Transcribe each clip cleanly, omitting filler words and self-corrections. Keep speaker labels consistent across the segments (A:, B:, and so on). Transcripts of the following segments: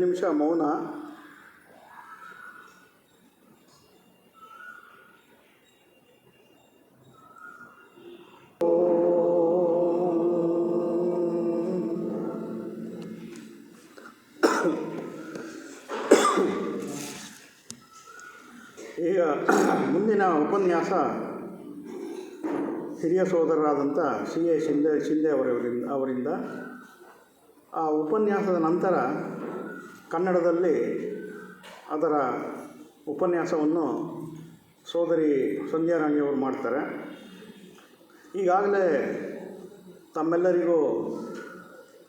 A: ನಿಮಿಷ ಮೌನ. ಈಗ ಮುಂದಿನ ಉಪನ್ಯಾಸ ಹಿರಿಯ ಸೋದರರಾದಂಥ ಸಿ.ಎ. ಶಿಂದೆ ಅವರಿಂದ. ಆ ಉಪನ್ಯಾಸದ ನಂತರ ಕನ್ನಡದಲ್ಲಿ ಅದರ ಉಪನ್ಯಾಸವನ್ನು ಸೋದರಿ ಸಂಧ್ಯಾ ರಾಣಿಯವರು ಮಾಡ್ತಾರೆ. ಈಗಾಗಲೇ ತಮ್ಮೆಲ್ಲರಿಗೂ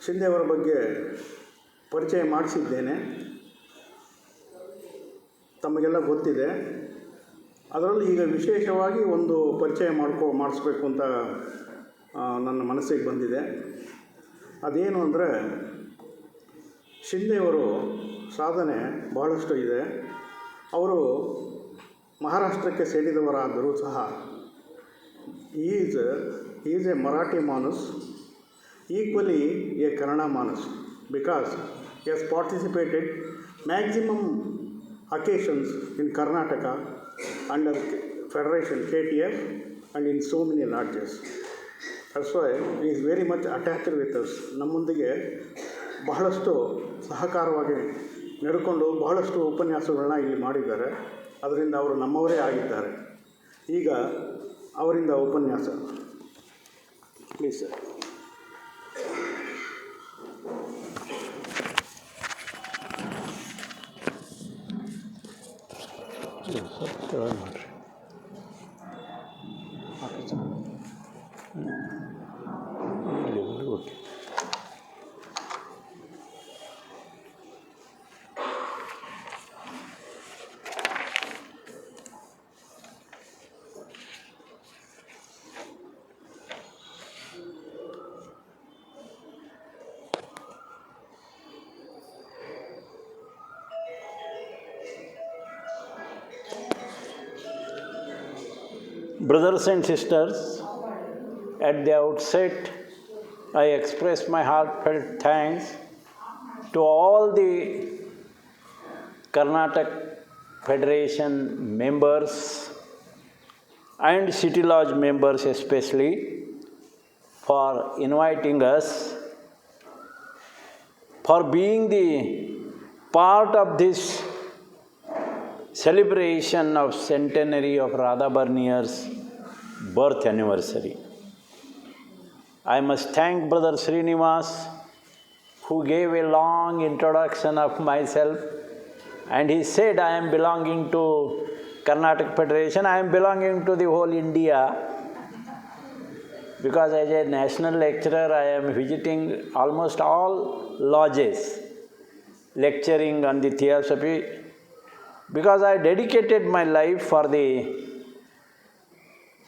A: ಶಿಂದೆಯವರ ಬಗ್ಗೆ ಪರಿಚಯ ಮಾಡಿಸಿದ್ದೇನೆ, ತಮಗೆಲ್ಲ ಗೊತ್ತಿದೆ. ಅದರಲ್ಲಿ ಈಗ ವಿಶೇಷವಾಗಿ ಒಂದು ಪರಿಚಯ ಮಾಡಿಸ್ಬೇಕು ಅಂತ ನನ್ನ ಮನಸ್ಸಿಗೆ ಬಂದಿದೆ. ಅದೇನು ಅಂದರೆ, ಶಿಂದೆಯವರು ಸಾಧನೆ ಬಹಳಷ್ಟು ಇದೆ. ಅವರು ಮಹಾರಾಷ್ಟ್ರಕ್ಕೆ ಸೇರಿದವರಾದರೂ ಸಹ ಈಸ್ ಎ ಮರಾಠಿ ಮಾನುಸ್, ಈಕ್ವಲಿ ಎ ಕನ್ನಡ ಮಾನುಸ್, because he has participated maximum occasions in Karnataka under Federation KTF and in so many lodges. That's why he is very much attached with us. ನಮ್ಮೊಂದಿಗೆ ಬಹಳಷ್ಟು ಸಹಕಾರವಾಗಿ ನಡ್ಕೊಂಡು ಬಹಳಷ್ಟು ಉಪನ್ಯಾಸಗಳನ್ನ ಇಲ್ಲಿ ಮಾಡಿದ್ದಾರೆ. ಅದರಿಂದ ಅವರು ನಮ್ಮವರೇ ಆಗಿದ್ದಾರೆ. ಈಗ ಅವರಿಂದ ಉಪನ್ಯಾಸ. Please sir. ಮಾಡಿರಿ. Okay. Brothers and sisters, at the outset, I express my heartfelt thanks to all the Karnataka Federation members and City Lodge members especially for inviting us, for being the part of this celebration of centenary of Radha Barnier's birth anniversary. I must thank Brother Srinivas, who gave a long introduction of myself, and he said I am belonging to Karnataka Federation, I am belonging to the whole India, because as a national lecturer I am visiting almost all lodges, lecturing on the theosophy, because I dedicated my life for the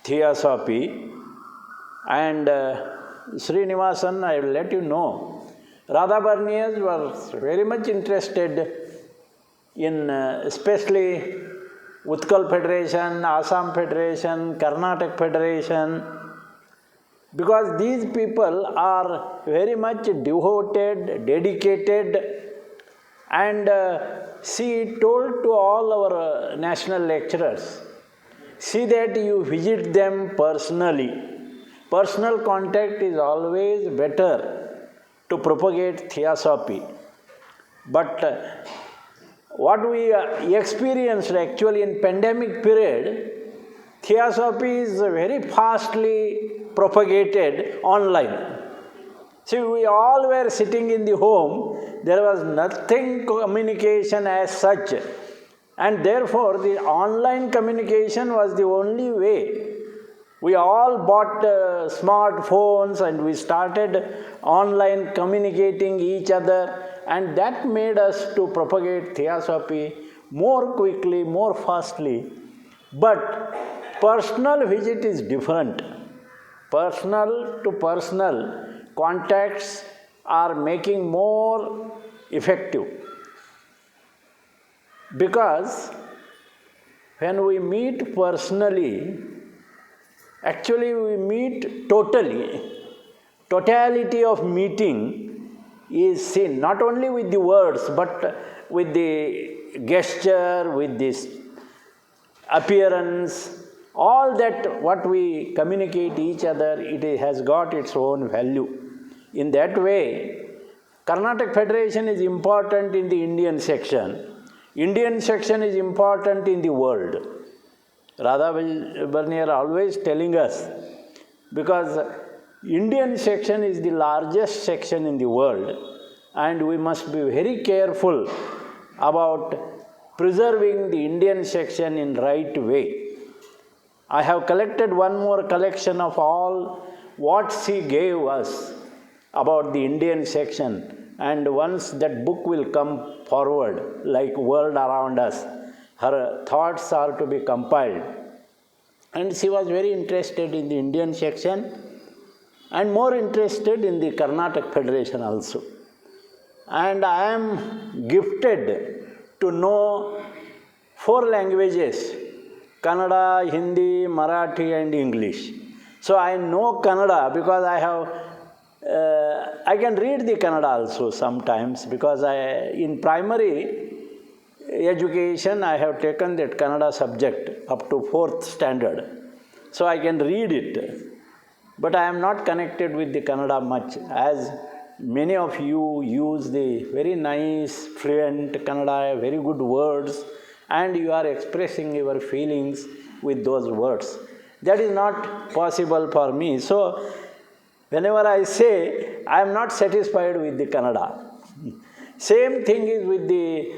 A: theosophy. And Srinivasan, I will let you know, Radha Barniers was very much interested in especially Utkal Federation, Assam Federation, Karnataka Federation, because these people are very much devoted, dedicated, and she told to all our national lecturers, see that you visit them personally. Personal contact is always better to propagate theosophy. But what we experienced actually in pandemic period, theosophy is very fastly propagated online. See, we all were sitting in the home, there was nothing communication as such, and therefore the online communication was the only way. We all bought smartphones and we started online communicating each other, and that made us to propagate theosophy more quickly, more fastly. But personal visit is different. Personal to personal contacts are making more effective, because when we meet personally, actually we meet totality of meeting
B: is seen not only with the words but with the gesture, with this appearance, all that what we communicate each other, it has got its own value. In that way, Carnatic Federation is important in the Indian section. Indian section is important in the world. Radha Barnier always telling us, because Indian section is the largest section in the world, and we must be very careful about preserving the Indian section in right way. I have collected one more collection of all what she gave us about the Indian section, and once that book will come forward, like world around us, her thoughts are to be compiled. And she was very interested in the Indian section and more interested in the Carnatic Federation also. And I am gifted to know 4 languages: Kannada, Hindi, Marathi and English. So I know Kannada because I can read the Kannada also sometimes, because in primary education I have taken that Kannada subject up to 4th standard. So I can read it. But I am not connected with the Kannada much, as many of you use the very nice, fluent Kannada, very good words, and you are expressing your feelings with those words. That is not possible for me. So, whenever I say, I am not satisfied with the Kannada. Same thing is with the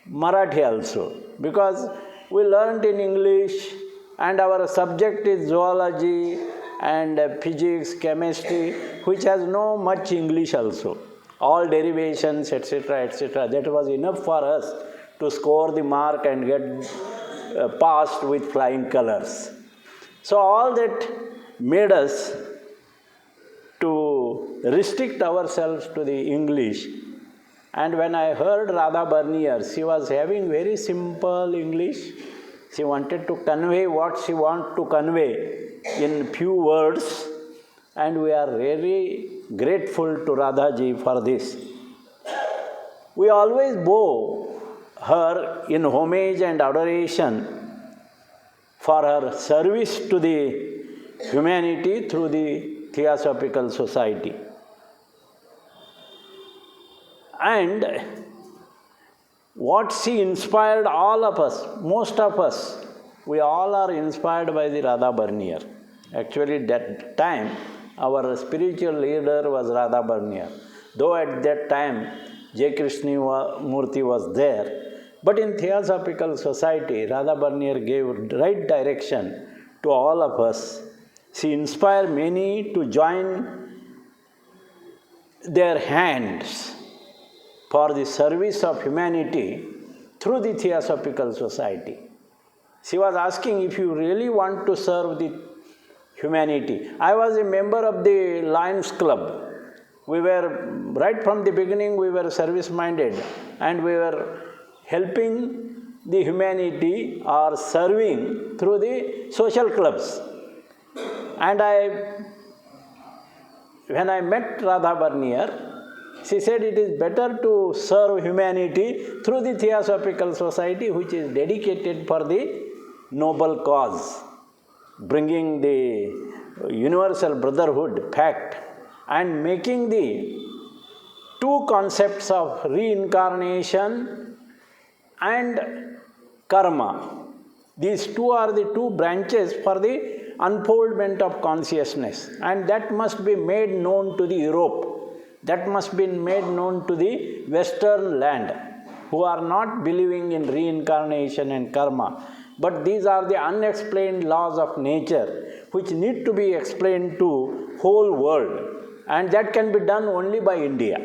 B: Marathi also, because we learned in English and our subject is zoology and physics, chemistry, which has no much English also. All derivations, etc., etc. That was enough for us to score the mark and get passed with flying colors. So all that made us to restrict ourselves to the English. And when I heard Radha Barnier, she was having very simple English. She wanted to convey what she wanted to convey in few words, and we are really grateful to Radha ji for this. We always bow her in homage and adoration for her service to the humanity through the Theosophical Society. And what she inspired all of us, most of us, we all are inspired by the Radha Barnier. Actually, that time, our spiritual leader was Radha Barnier. Though at that time, J. Krishna Murthy was there. But in Theosophical Society, Radha Barnier gave right direction to all of us. She inspired many to join their hands for the service of humanity through the Theosophical Society. She was asking, if you really want to serve the humanity. I was a member of the Lions Club. We were, right from the beginning, we were service-minded, and we were helping the humanity or serving through the social clubs. And when I met Radha Barnier, she said it is better to serve humanity through the Theosophical Society, which is dedicated for the noble cause, bringing the universal brotherhood pact and making the 2 concepts of reincarnation and karma. These 2 are the 2 branches for the unfoldment of consciousness, and that must be made known to the Europe. That must be made known to the Western land, who are not believing in reincarnation and karma. But these are the unexplained laws of nature, which need to be explained to whole world. And that can be done only by India.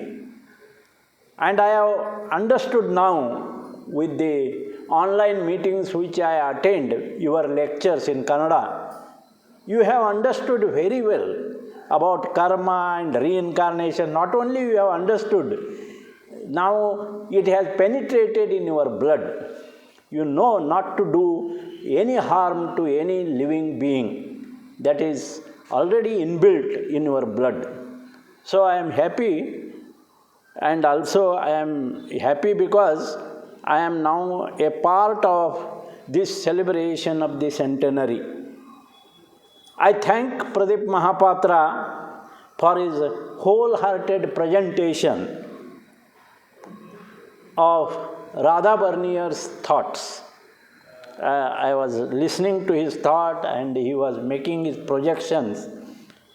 B: And I have understood now, with the online meetings which I attend, your lectures in Kannada, you have understood very well about karma and reincarnation. Not only you have understood, now it has penetrated in your blood. You know not to do any harm to any living being. That is already inbuilt in your blood. So I am happy, and also I am happy because I am now a part of this celebration of the centenary. I thank Pradeep Mahapatra for his wholehearted presentation of Radha Barnier's thoughts. I was listening to his thought and he was making his projections,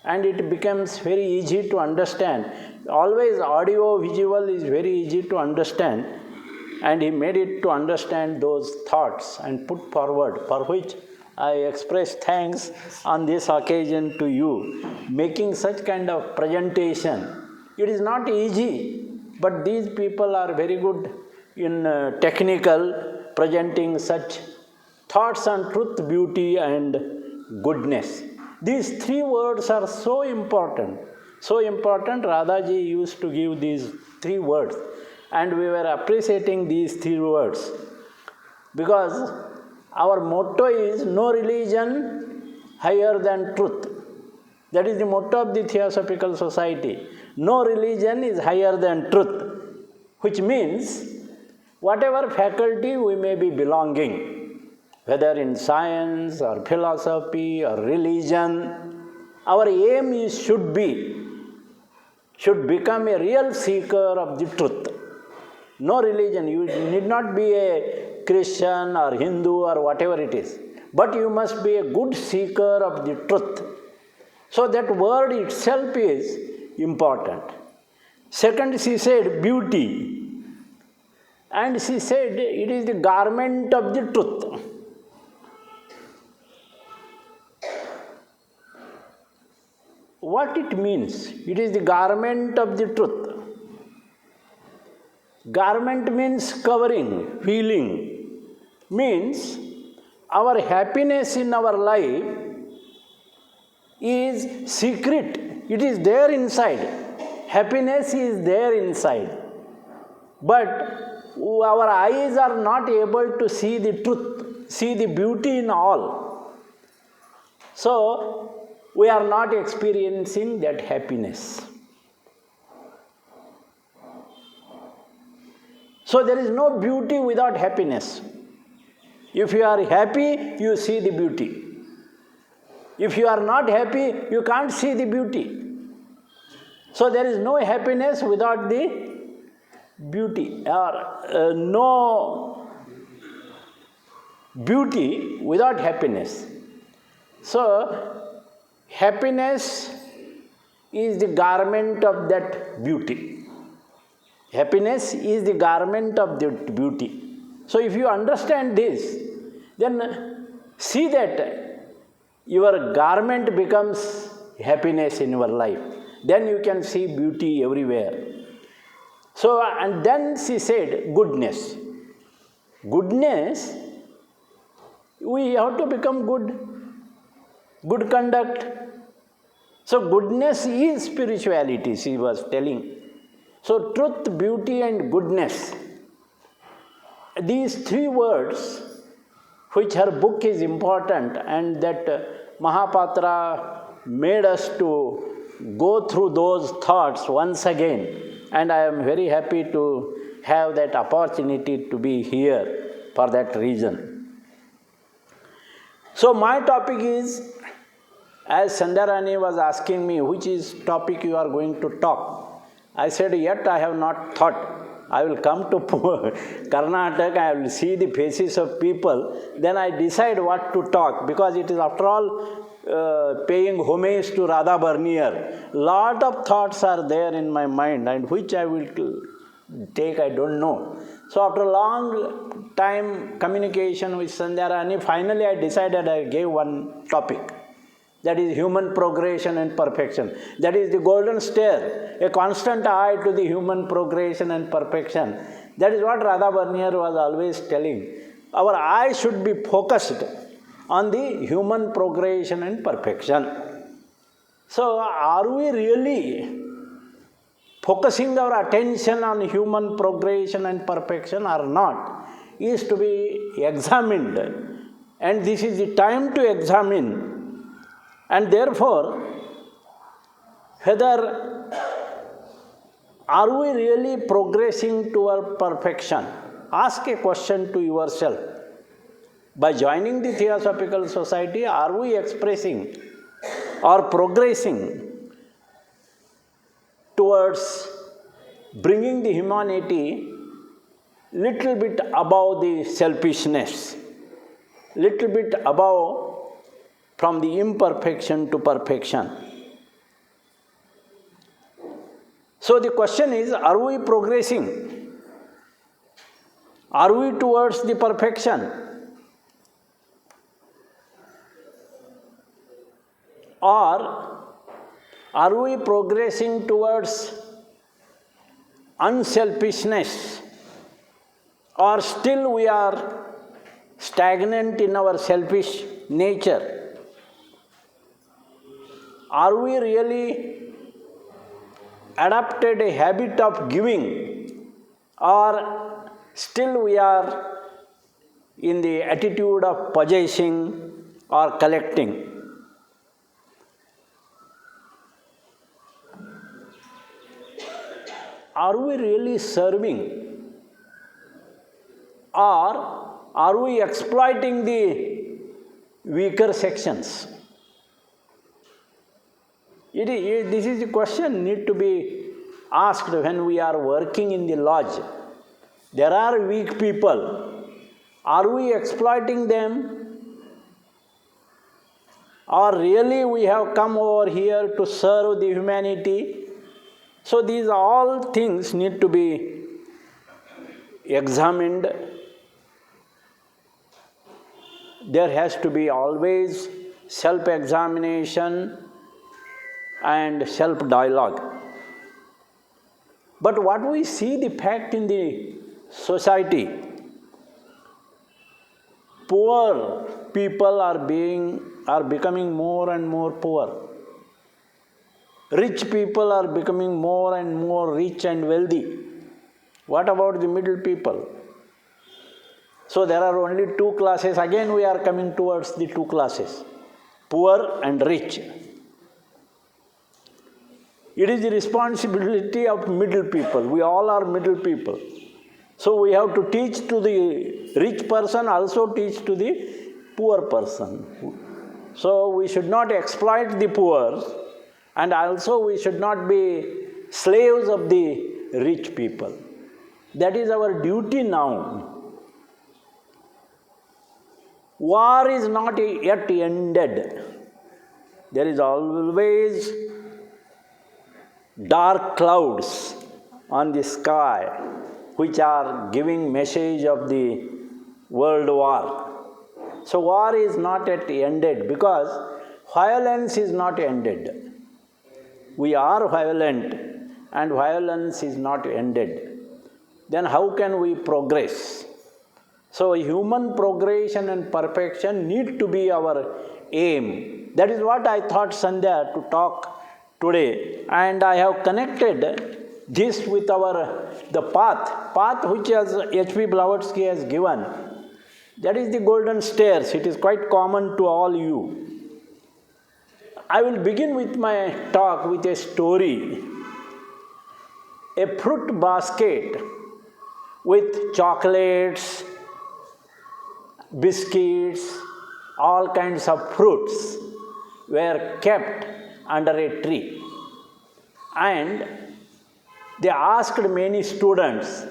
B: and it becomes very easy to understand. Always audio visual is very easy to understand, and he made it to understand those thoughts and put forward, for which I express thanks on this occasion to you. Making such kind of presentation, it is not easy, but these people are very good in technical presenting such thoughts on truth, beauty and goodness. These three words are so important. So important, Radhaji used to give these three words, and we were appreciating these three words because our motto is no religion higher than truth. That is the motto of the Theosophical Society. No religion is higher than truth, which means whatever faculty we may be belonging, whether in science or philosophy or religion, our aim should become a real seeker of the truth. No religion, you need not be a Christian or Hindu or whatever it is, but you must be a good seeker of the truth. So that word itself is important. Second, she said beauty, and she said it is the garment of the truth. What it means? It is the garment of the truth. Garment means covering, feeling. Means our happiness in our life is secret. It is there inside. Happiness is there inside. But our eyes are not able to see the truth, see the beauty in all. So, we are not experiencing that happiness. So there is no beauty without happiness. If you are happy, you see the beauty. If you are not happy, you can't see the beauty. So there is no happiness without the beauty, or no beauty without happiness. So happiness is the garment of that beauty. Happiness is the garment of the beauty. So if you understand this, then see that your garment becomes happiness in your life. Then you can see beauty everywhere. So, and then she said goodness. Goodness, we have to become good conduct. So goodness is spirituality, she was telling. So truth, beauty and goodness, these three words, which her book is important, and that Mahapatra made us to go through those thoughts once again. And I am very happy to have that opportunity to be here for that reason. So my topic is, as Sandharani was asking me, which is topic you are going to talk. I said, yet I have not thought. I will come to Karnataka, I will see the faces of people, then I decide what to talk, because it is after all paying homage to Radha Barnier. Lot of thoughts are there in my mind, and which I will take, I don't know. So after a long time communication with Sandharani, finally I decided, I gave one topic. That is human progression and perfection. That is the golden stair, a constant eye to the human progression and perfection. That is what Radha Barnier was always telling. Our eye should be focused on the human progression and perfection. So, are we really focusing our attention on human progression and perfection or not, is to be examined. And this is the time to examine. And therefore, whether Are we really progressing toward perfection? Ask a question to yourself. By joining the Theosophical Society, are we expressing or progressing towards bringing the humanity little bit above the selfishness, little bit above from the imperfection to perfection? So the question is, are we progressing? Are we towards the perfection? Or are we progressing towards unselfishness? Or still we are stagnant in our selfish nature? Are we really adopted a habit of giving, or still we are in the attitude of possessing or collecting? Are we really serving, or are we exploiting the weaker sections? This is the question need to be asked when we are working in the lodge. There are weak people. Are we exploiting them? Or really we have come over here to serve the humanity? So these all things need to be examined. There has to be always self-examination and self-dialogue. But what we see the fact in the society, poor people are becoming more and more poor. Rich people are becoming more and more rich and wealthy. What about the middle people? So there are only two classes. Again we are coming towards the two classes, poor and rich. It is the responsibility of middle people. We all are middle people. So we have to teach to the rich person, also teach to the poor person. So we should not exploit the poor, and also we should not be slaves of the rich people. That is our duty now. War is not yet ended. There is always dark clouds on the sky which are giving message of the world war. So war is not yet ended because violence is not ended. We are violent and violence is not ended. Then how can we progress? So human progression and perfection need to be our aim. That is what I thought, Sandhya, to talk today, and I have connected this with the path which H.P. Blavatsky has given. That is the golden stairs. It is quite common to all you. I will begin with my talk with a story. A fruit basket with chocolates, biscuits, all kinds of fruits were kept under a tree. And they asked many students,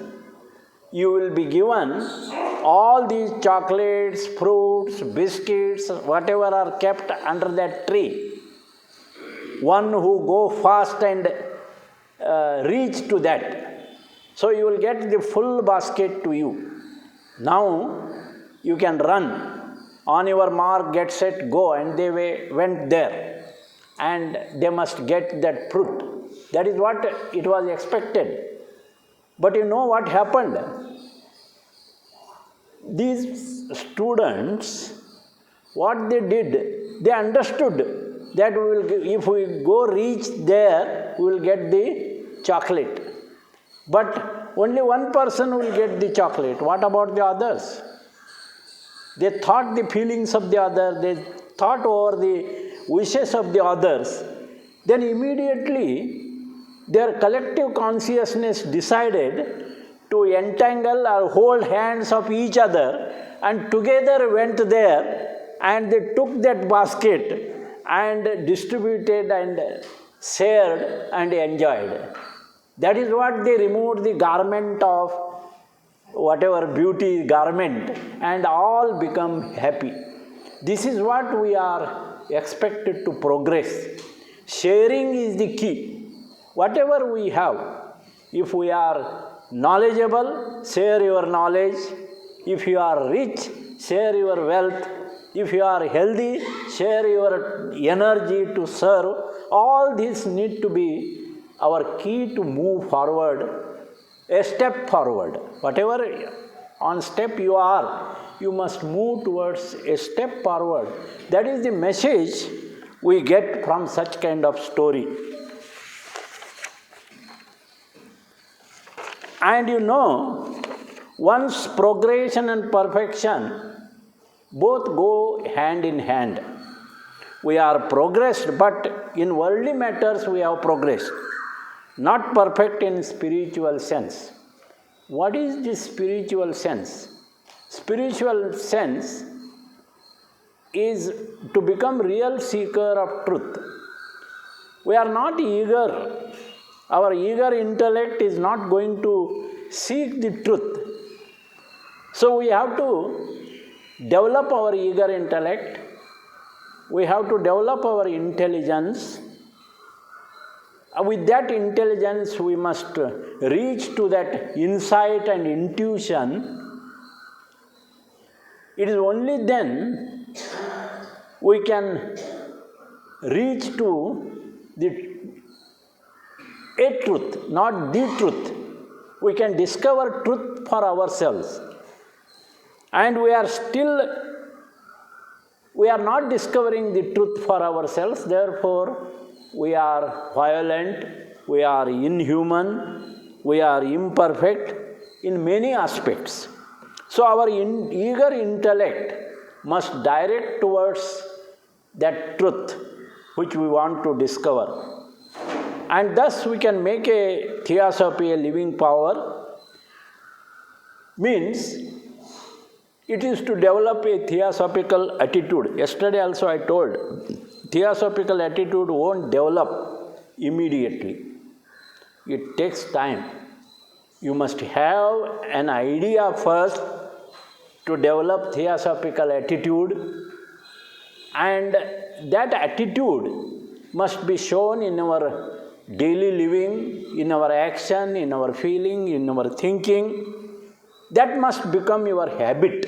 B: you will be given all these chocolates, fruits, biscuits, whatever are kept under that tree. One who go fast and reach to that. So you will get the full basket to you. Now you can run. On your mark, get set, go. And they went there. And they must get that fruit. That is what it was expected. But you know what happened? These students, what they did, they understood that if we go reach there, we will get the chocolate. But only one person will get the chocolate. What about the others? They thought the feelings of the other, they thought over the wishes of the others. Then immediately their collective consciousness decided to entangle or hold hands of each other and together went there and they took that basket and distributed and shared and enjoyed. That is what they removed the garment of whatever beauty garment and all become happy. This is what we are expected to progress. Sharing is the key. Whatever we have, if we are knowledgeable, share your knowledge. If you are rich, share your wealth. If you are healthy, share your energy to serve. All these need to be our key to move forward, a step forward. Whatever on step you are, you must move towards a step forward. That is the message we get from such kind of story. And you know, once progression and perfection both go hand in hand. We are progressed, but in worldly matters we have progressed. Not perfect in spiritual sense. What is this spiritual sense? Spiritual sense is to become real seeker of truth. We are not eager. Our eager intellect is not going to seek the truth. So we have to develop our eager intellect. We have to develop our intelligence. With that intelligence, we must reach to that insight and intuition. It is only then we can reach to a truth, not the truth. We can discover truth for ourselves. And we are not discovering the truth for ourselves, therefore we are violent, we are inhuman, we are imperfect in many aspects. So our eager intellect must direct towards that truth which we want to discover. And thus we can make a theosophy a living power. Means it is to develop a theosophical attitude. Yesterday also I told, theosophical attitude won't develop immediately. It takes time. You must have an idea first to develop theosophical attitude, and that attitude must be shown in our daily living, in our action, in our feeling, in our thinking. That must become your habit.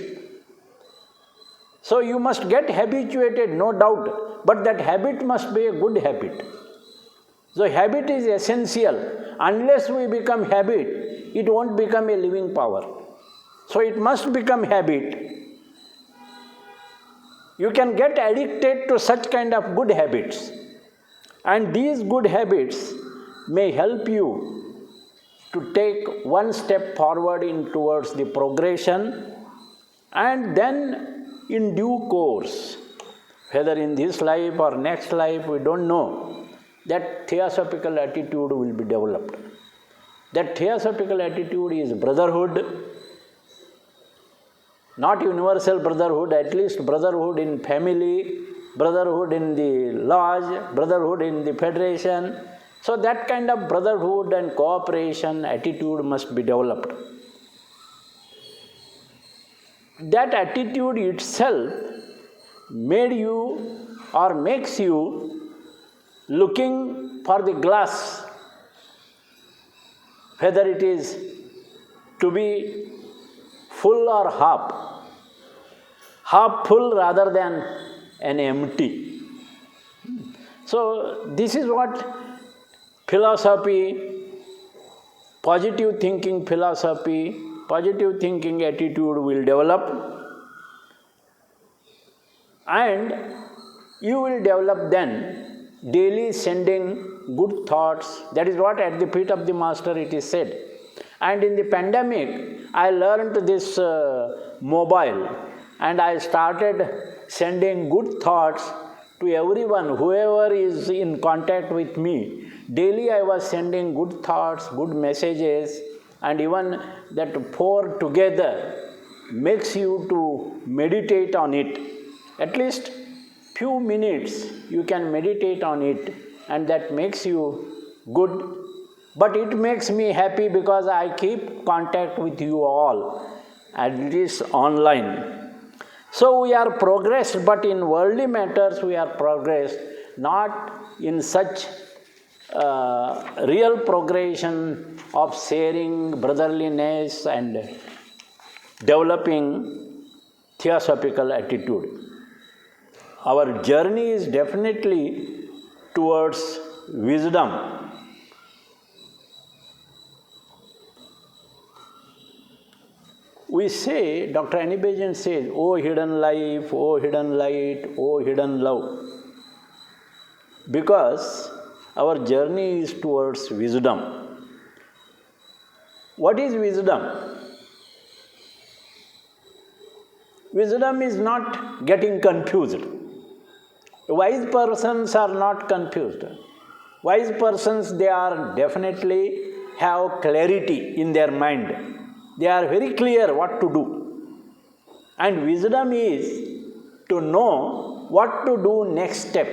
B: So you must get habituated, no doubt, but that habit must be a good habit. So habit is essential. Unless we become habit, it won't become a living power. So it must become habit. You can get addicted to such kind of good habits. And these good habits may help you to take one step forward towards the progression, and then in due course, whether in this life or next life, we don't know, that theosophical attitude will be developed. That theosophical attitude is brotherhood, not universal brotherhood, at least brotherhood in family, brotherhood in the lodge, brotherhood in the federation. So that kind of brotherhood and cooperation attitude must be developed. That attitude itself made you or makes you looking for the glass, whether it is to be full or half full rather than an empty. So this is what philosophy, positive thinking philosophy, positive thinking attitude will develop, and you will develop then daily sending good thoughts. That is what at the feet of the master it is said. And in the pandemic, I learned this mobile, and I started sending good thoughts to to everyone, whoever is in contact with me. Daily I was sending good thoughts, good messages, and even that pour together makes you to meditate on it. At least few minutes you can meditate on it, and that makes you good. But it makes me happy because I keep contact with you all, and it is online. So we are progressed, but in worldly matters we are progressed, not in such real progression of sharing brotherliness and developing theosophical attitude. Our journey is definitely towards wisdom. We say, Dr. Anibejan says, "O hidden life, O hidden light, O hidden love," because our journey is towards wisdom. What is wisdom? Wisdom is not getting confused. Wise persons are not confused. Wise persons, they are definitely have clarity in their mind. They are very clear what to do. And wisdom is to know what to do next step.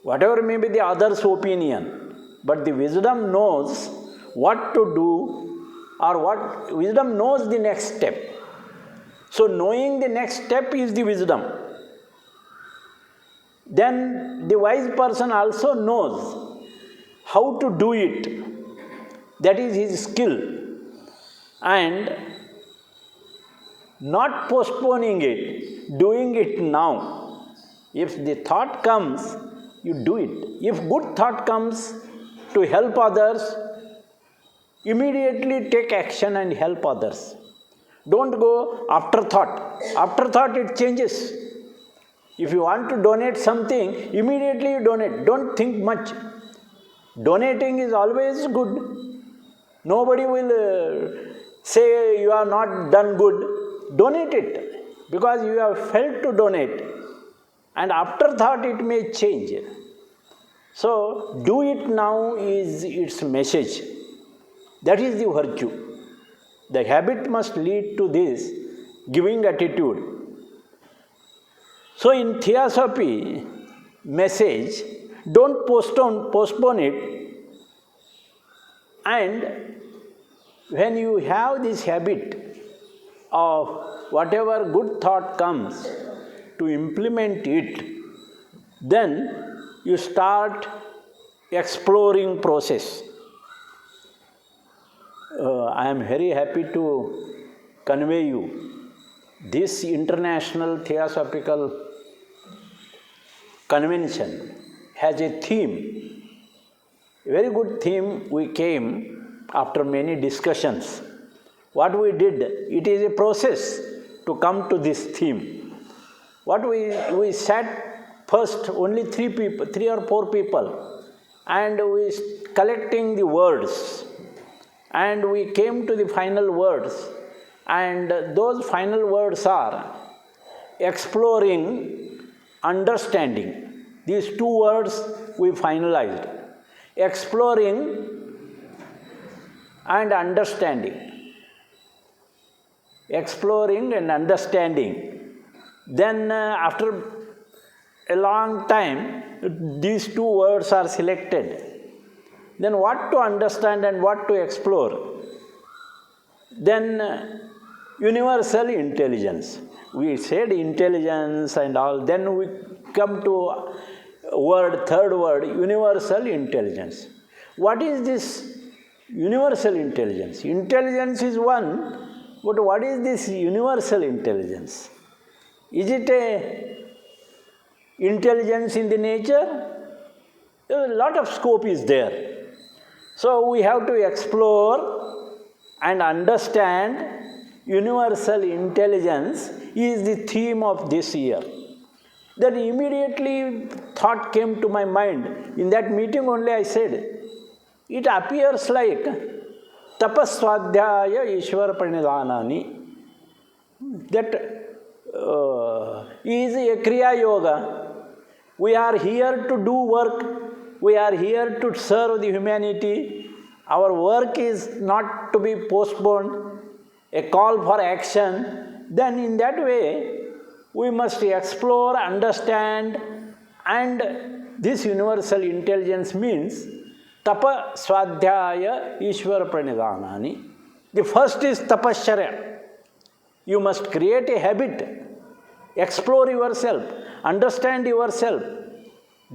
B: Whatever may be the other's opinion, but the wisdom knows what to do, or what wisdom knows the next step. So knowing the next step is the wisdom. Then the wise person also knows how to do it. That is his skill. And not postponing it, doing it now. If the thought comes, you do it. If good thought comes to help others, immediately take action and help others. Don't go afterthought. Afterthought, it changes. If you want to donate something, immediately you donate. Don't think much. Donating is always good. Nobody will say you have not done good. Donate it, because you have felt to donate. And afterthought, it may change. So, do it now is its message. That is the virtue. The habit must lead to this giving attitude. So, in Theosophy message, don't postpone it. And when you have this habit of whatever good thought comes, to implement it, then you start exploring process. I am very happy to convey you this International Theosophical Convention has a theme, a very good theme. We came after many discussions. What we did, it is a process to come to this theme. What we sat first, only three or four people, and we collecting the words, and we came to the final words, and those final words are exploring, understanding. These two words we finalized: exploring and understanding. Exploring and understanding. Then after a long time, these two words are selected. Then what to understand and what to explore? Then universal intelligence. We said intelligence and all. Then we come to third word, universal intelligence. What is this universal intelligence? Intelligence is one, but what is this universal intelligence? Is it a intelligence in the nature? A lot of scope is there. So we have to explore and understand universal intelligence is the theme of this year. That immediately thought came to my mind. In that meeting only I said, it appears like tapaswadhyaya ishwara pranidhanani. That is a kriya yoga. We are here to do work. We are here to serve the humanity. Our work is not to be postponed, a call for action. Then in that way, we must explore, understand, and this universal intelligence means tapa swadhyaya ishvara pranidhanani. The first is tapasya. You must create a habit, explore yourself, understand yourself,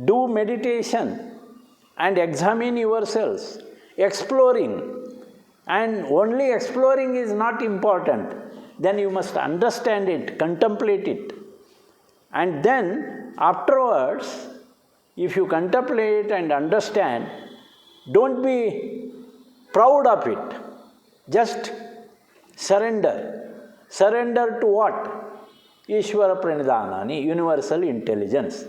B: do meditation and examine yourselves. Exploring, and only exploring is not important. Then you must understand it, contemplate it. And then afterwards, if you contemplate and understand, don't be proud of it. Just surrender. Surrender to what? Ishvara Pranidhanani, universal intelligence.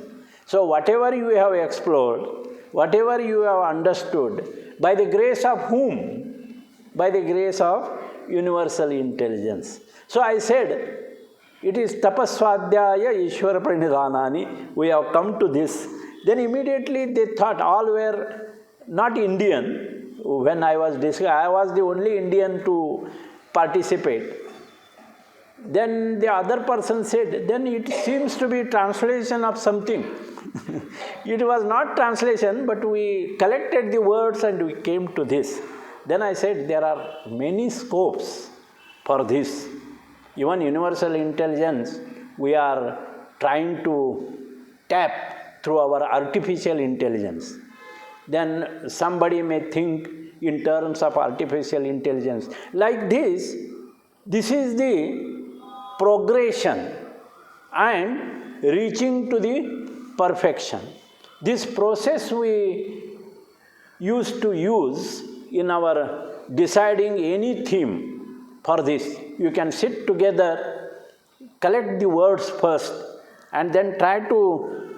B: So whatever you have explored, whatever you have understood, by the grace of whom? By the grace of universal intelligence. So I said, it is tapaswadhyaya ishvara pranidhanani. We have come to this. Then immediately they thought all were not Indian. When I was discussing, I was the only Indian to participate. Then the other person said, then it seems to be translation of something. It was not translation, but we collected the words and we came to this. Then I said, there are many scopes for this. Even universal intelligence, we are trying to tap through our artificial intelligence. Then somebody may think in terms of artificial intelligence. Like this is the progression and reaching to the perfection. This process we used to use in our deciding any theme for this. You can sit together, collect the words first, and then try to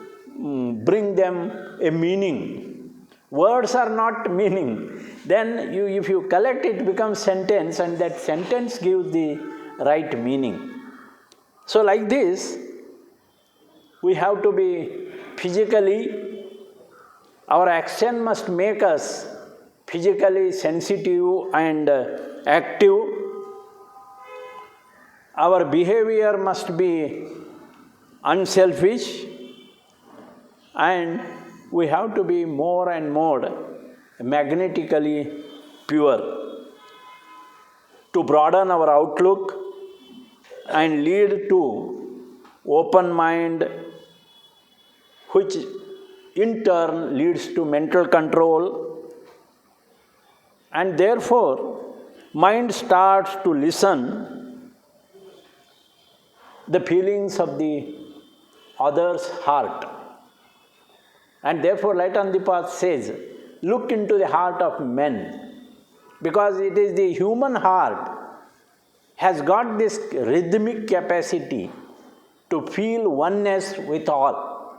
B: bring them a meaning. Words are not meaning. Then if you collect it, becomes sentence, and that sentence gives the right meaning. So like this, we have to be physically, our action must make us physically sensitive and active. Our behavior must be unselfish, and we have to be more and more magnetically pure to broaden our outlook and lead to open mind, which in turn leads to mental control, and therefore mind starts to listen the feelings of the other's heart. And therefore Light on the Path says, look into the heart of men, because it is the human heart has got this rhythmic capacity to feel oneness with all.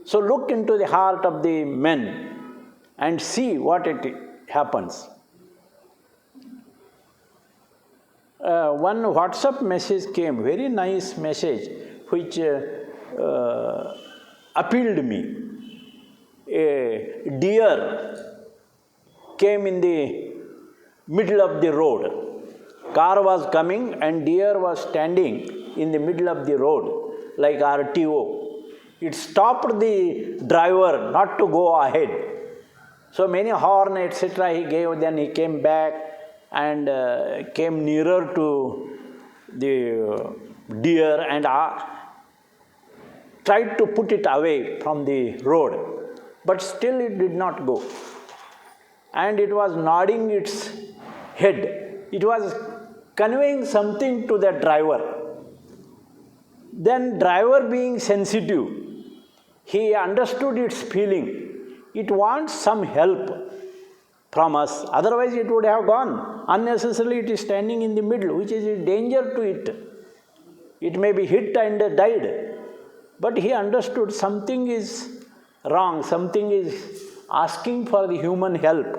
B: So look into the heart of the men and see what it happens. One WhatsApp message came, very nice message, which appealed me. A deer came in the middle of the road. Car was coming and deer was standing in the middle of the road, like RTO. It stopped the driver not to go ahead. So many horn, etc. he gave, then he came back and came nearer to the deer and tried to put it away from the road. But still it did not go. And it was nodding its head. It was conveying something to the driver. Then driver being sensitive, he understood its feeling. It wants some help from us. Otherwise it would have gone. Unnecessarily it is standing in the middle, which is a danger to it. It may be hit and died. But he understood something is wrong, something is asking for the human help.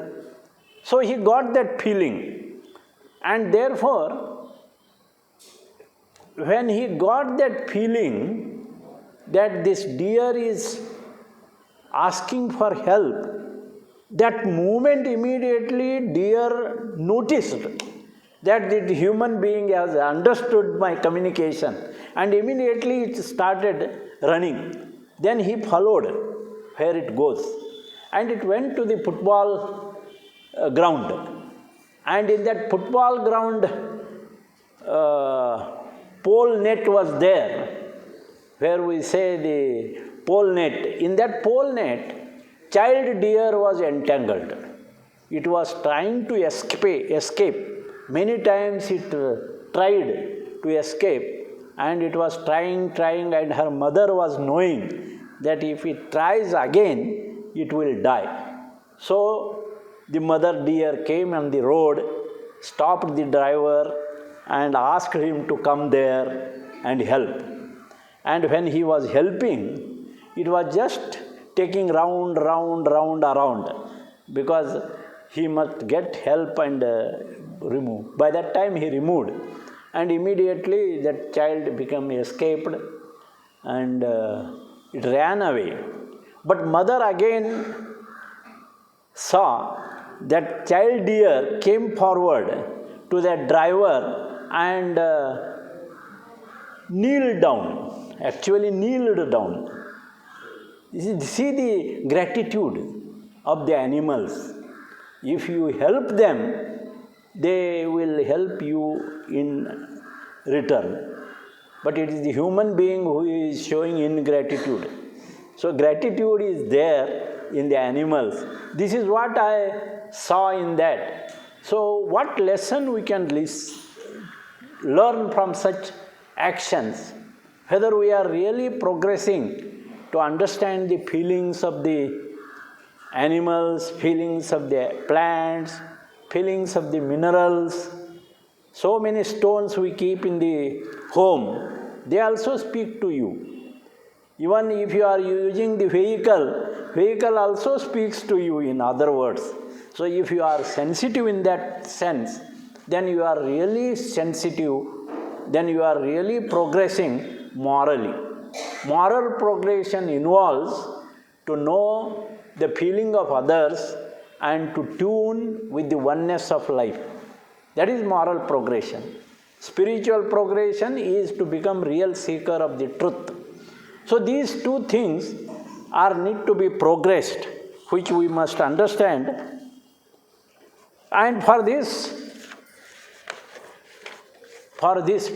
B: So he got that feeling. And therefore, when he got that feeling that this deer is asking for help, that moment immediately deer noticed that the human being has understood my communication, and immediately it started running. Then he followed where it goes, and it went to the football ground. And in that football ground, pole net was there, where we say the pole net. In that pole net, child deer was entangled. It was trying to escape. Many times it tried to escape, and it was trying, and her mother was knowing that if it tries again, it will die. So the mother deer came on the road, stopped the driver, and asked him to come there and help. And when he was helping, it was just taking round, because he must get help and remove. By that time he removed, and immediately that child became escaped, and it ran away. But mother again saw that child deer came forward to that driver and kneeled down, actually kneeled down. See the gratitude of the animals. If you help them, they will help you in return. But it is the human being who is showing ingratitude. So gratitude is there in the animals. This is what I saw in that. So what lesson we can learn from such actions? Whether we are really progressing to understand the feelings of the animals, feelings of the plants, feelings of the minerals. So many stones we keep in the home, they also speak to you. Even if you are using the vehicle also speaks to you, in other words. So if you are sensitive in that sense, then you are really sensitive, then you are really progressing morally. Moral progression involves to know the feeling of others and to tune with the oneness of life. That is moral progression. Spiritual progression is to become real seeker of the truth. So these two things need to be progressed, which we must understand. And for this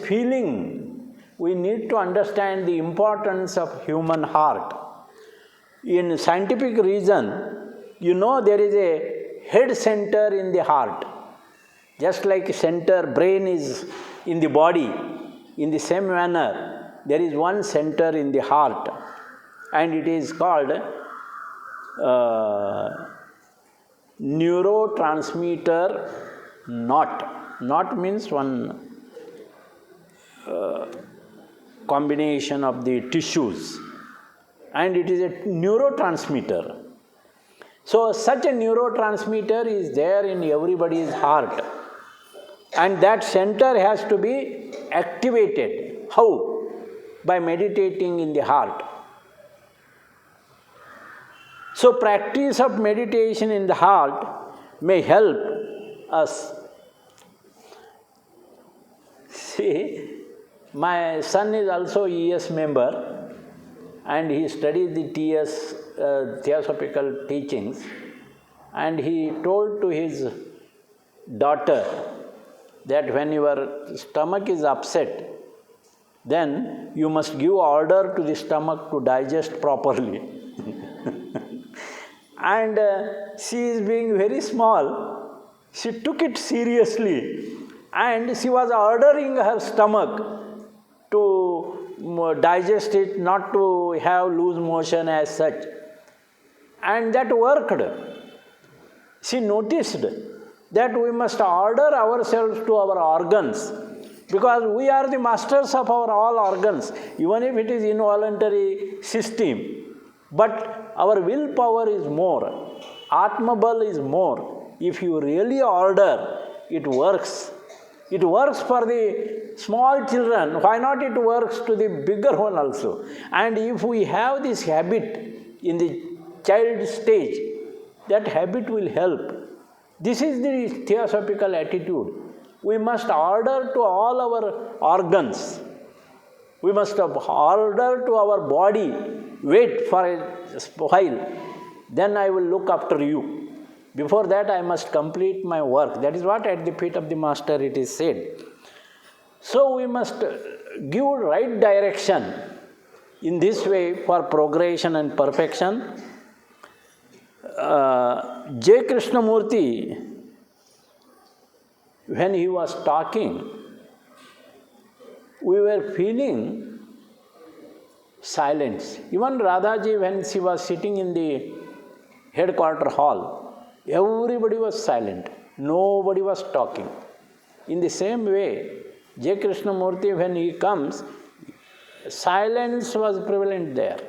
B: feeling, we need to understand the importance of human heart. In scientific reason, there is a head center in the heart. Just like brain is in the body, in the same manner, there is one center in the heart, and it is called neurotransmitter knot. Knot means one combination of the tissues, and it is a neurotransmitter. So such a neurotransmitter is there in everybody's heart, and that center has to be activated. How? By meditating in the heart. So practice of meditation in the heart may help us. See, my son is also ES member, and he studies the theosophical teachings, and he told to his daughter that when your stomach is upset, then you must give order to the stomach to digest properly. And she is being very small, she took it seriously, and she was ordering her stomach to digest it, not to have loose motion as such. And that worked. She noticed that we must order ourselves to our organs, because we are the masters of our all organs, even if it is involuntary system. But our willpower is more, Atma Bal is more. If you really order, it works. It works for the small children, why not it works to the bigger one also? And if we have this habit in the child stage, that habit will help. This is the theosophical attitude. We must order to all our organs. We must order to our body, wait for a while, then I will look after you. Before that, I must complete my work. That is what at the feet of the master it is said. So we must give right direction in this way for progression and perfection. J. Krishnamurti, when he was talking, we were feeling silence. Even Radhaji, when she was sitting in the headquarter hall, everybody was silent. Nobody was talking. In the same way, J. Krishnamurti, when he comes, silence was prevalent there.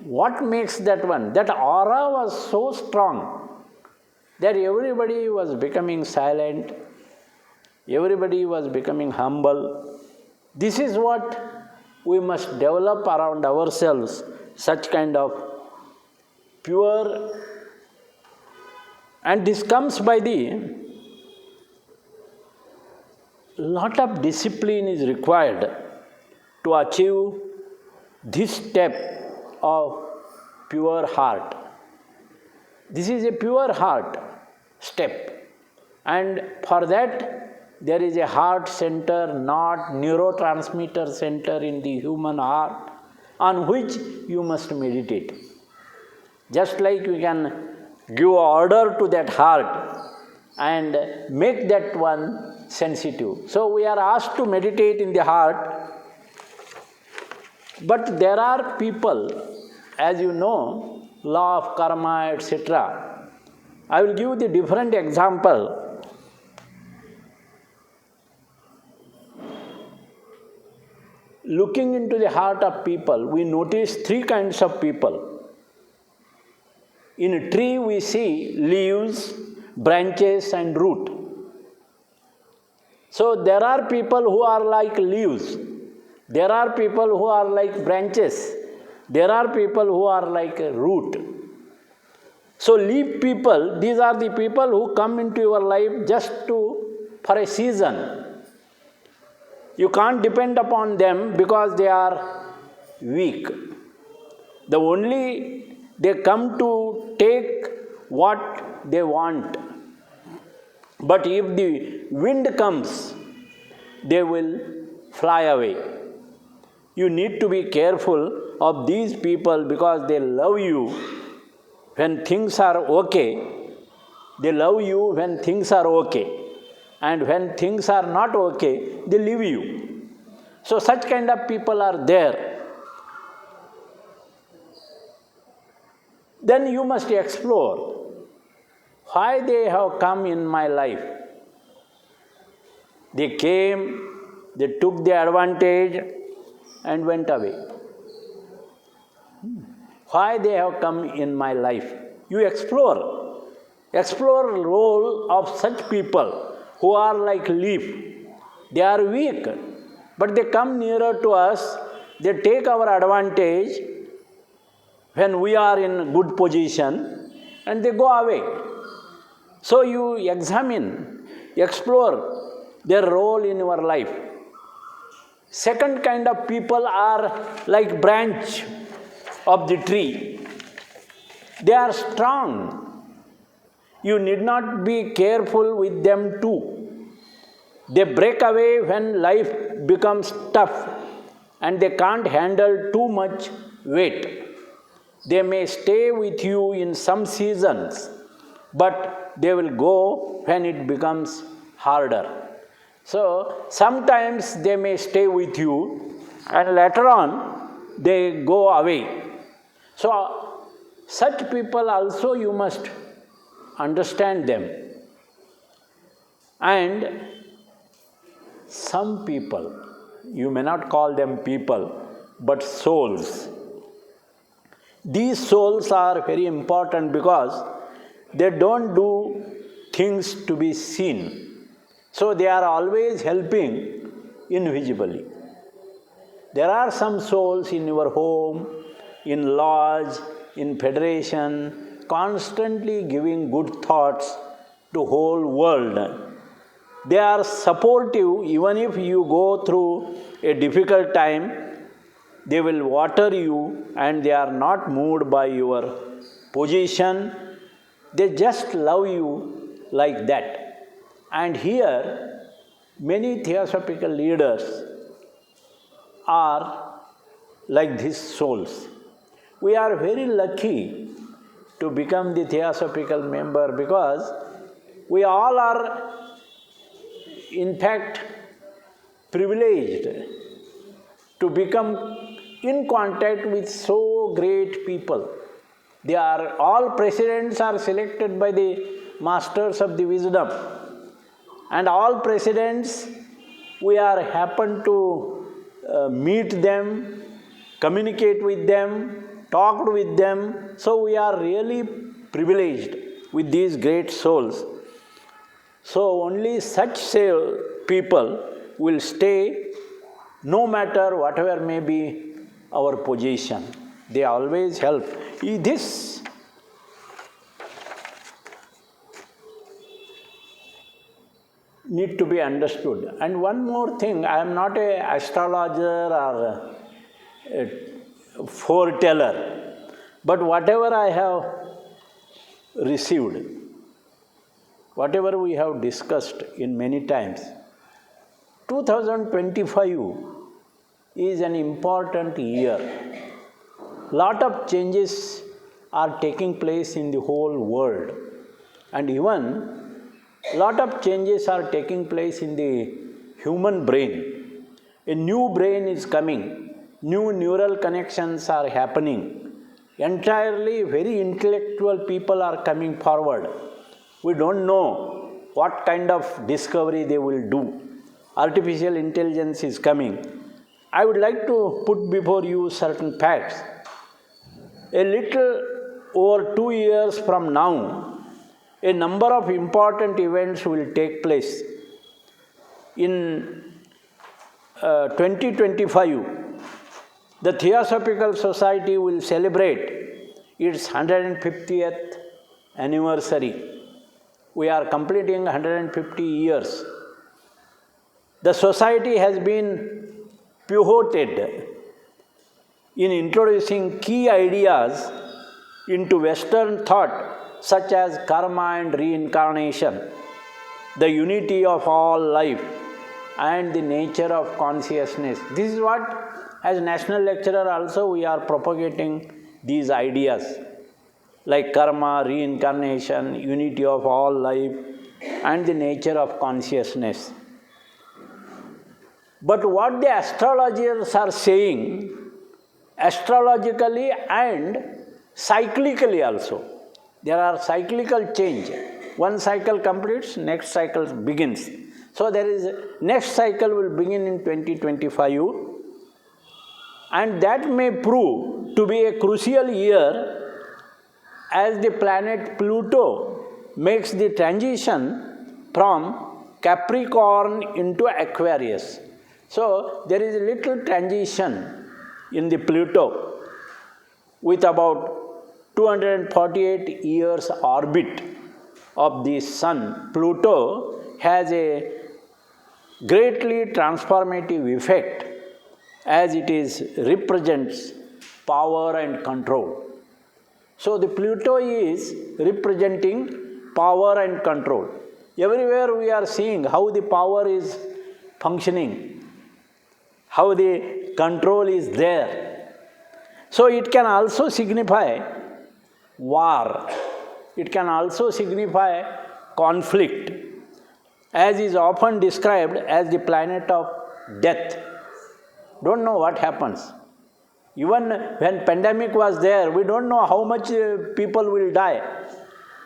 B: What makes that one? That aura was so strong that everybody was becoming silent, everybody was becoming humble. This is what we must develop around ourselves, such kind of pure, and this comes by the lot of discipline is required to achieve this step of pure heart. This is a pure heart step, and for that there is a heart center, not neurotransmitter center in the human heart, on which you must meditate. Just like you can give order to that heart and make that one sensitive. So we are asked to meditate in the heart, but there are people, as you know, law of karma, etc. I will give the different example. Looking into the heart of people, we notice three kinds of people. In a tree, we see leaves, branches, and root. So there are people who are like leaves. There are people who are like branches. There are people who are like a root. So leaf people, these are the people who come into your life just for a season. You can't depend upon them because they are weak. They come to take what they want. But if the wind comes, they will fly away. You need to be careful of these people because they love you when things are okay. They love you when things are okay. And when things are not okay, they leave you. So such kind of people are there. Then you must explore why they have come in my life. They came, they took the advantage and went away. Why they have come in my life? You explore. Explore the role of such people who are like leaf. They are weak, but they come nearer to us. They take our advantage when we are in good position and they go away. So you examine, explore their role in your life. Second kind of people are like branch of the tree. They are strong. You need not be careful with them too. They break away when life becomes tough and they can't handle too much weight. They may stay with you in some seasons, but they will go when it becomes harder. So sometimes they may stay with you and later on they go away. So such people also you must understand them. And some people, you may not call them people, but souls. These souls are very important because they don't do things to be seen. So they are always helping invisibly. There are some souls in your home, in lodge, in federation, constantly giving good thoughts to whole world. They are supportive even if you go through a difficult time. They will water you and they are not moved by your position. They just love you like that. And here, many theosophical leaders are like these souls. We are very lucky to become the theosophical member because we all are in fact privileged to become in contact with so great people. They are all presidents are selected by the masters of the wisdom, and all presidents we are happen to meet them, communicate with them, talked with them. So we are really privileged with these great souls. So only such people will stay no matter whatever may be our position. They always help. This need to be understood. And one more thing, I am not an astrologer or a foreteller, but whatever I have received, whatever we have discussed in many times, 2025 is an important year. Lot of changes are taking place in the whole world, and even lot of changes are taking place in the human brain. A new brain is coming, new neural connections are happening. Entirely very intellectual people are coming forward. We don't know what kind of discovery they will do. Artificial intelligence is coming. I would like to put before you certain facts. A little over 2 years from now, a number of important events will take place. In 2025, the Theosophical Society will celebrate its 150th anniversary. We are completing 150 years. The society has been pivoted in introducing key ideas into Western thought, such as karma and reincarnation, the unity of all life, and the nature of consciousness. This is what, as national lecturer also, we are propagating these ideas, like karma, reincarnation, unity of all life, and the nature of consciousness. But what the astrologers are saying, astrologically and cyclically also, there are cyclical change. One cycle completes, next cycle begins. So there is next cycle will begin in 2025, and that may prove to be a crucial year as the planet Pluto makes the transition from Capricorn into Aquarius. So there is a little transition in the Pluto with about 248 years orbit of the Sun. Pluto has a greatly transformative effect as it represents power and control. So the Pluto is representing power and control. Everywhere we are seeing how the power is functioning, how the control is there. So it can also signify war. It can also signify conflict, as is often described as the planet of death. Don't know what happens. Even when pandemic was there, we don't know how much people will die.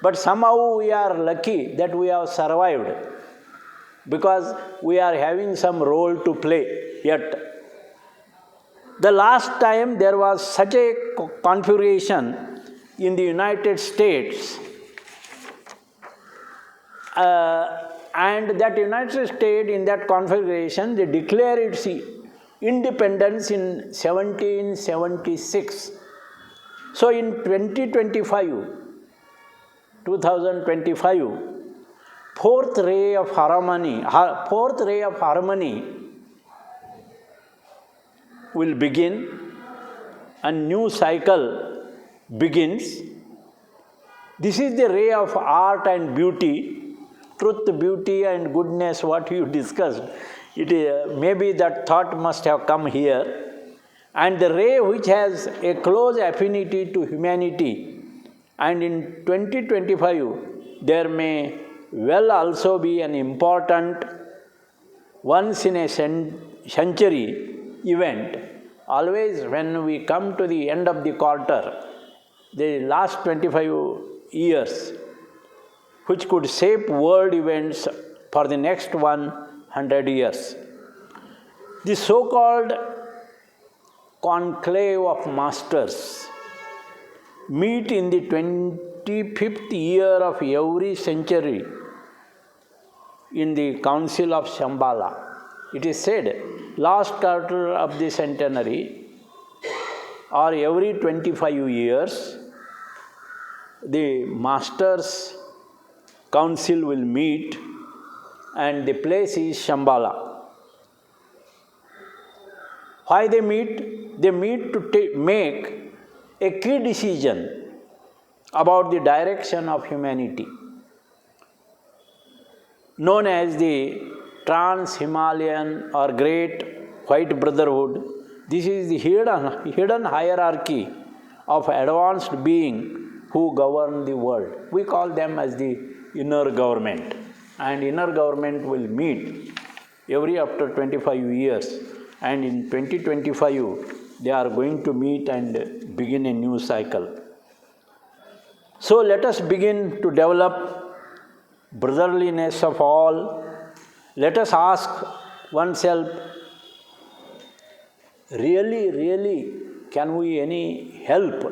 B: But somehow we are lucky that we have survived, because we are having some role to play yet. The last time there was such a configuration in the United States, and that United States in that configuration, they declared its independence in 1776. So in 2025, fourth ray of harmony will begin, a new cycle begins. This is the ray of art and beauty, truth, beauty and goodness, what you discussed. It is, maybe that thought must have come here. And the ray which has a close affinity to humanity. And in 2025, there may well also be an important once in a century event. Always when we come to the end of the quarter, the last 25 years, which could shape world events for the next 100 years. The so-called conclave of masters meet in the 25th year of every century in the Council of Shambhala. It is said, last quarter of the centenary or every 25 years, the Masters' Council will meet and the place is Shambhala. Why they meet? They meet to make a key decision about the direction of humanity, known as the Trans-Himalayan or Great White Brotherhood. This is the hidden hierarchy of advanced beings who govern the world. We call them as the inner government. And inner government will meet every after 25 years. And in 2025, they are going to meet and begin a new cycle. So let us begin to develop brotherliness of all. Let us ask oneself, really, can we any help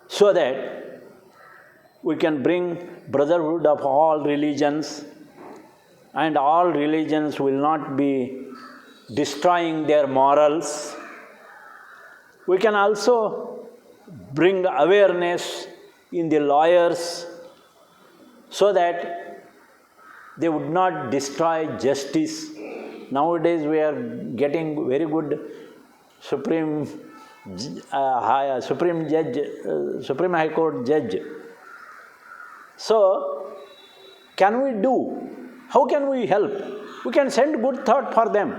B: so that we can bring brotherhood of all religions, and all religions will not be destroying their morals. We can also bring awareness in the lawyers so that they would not destroy justice. Nowadays we are getting very good Supreme High Court judge. So, can we do? How can we help? We can send good thought for them.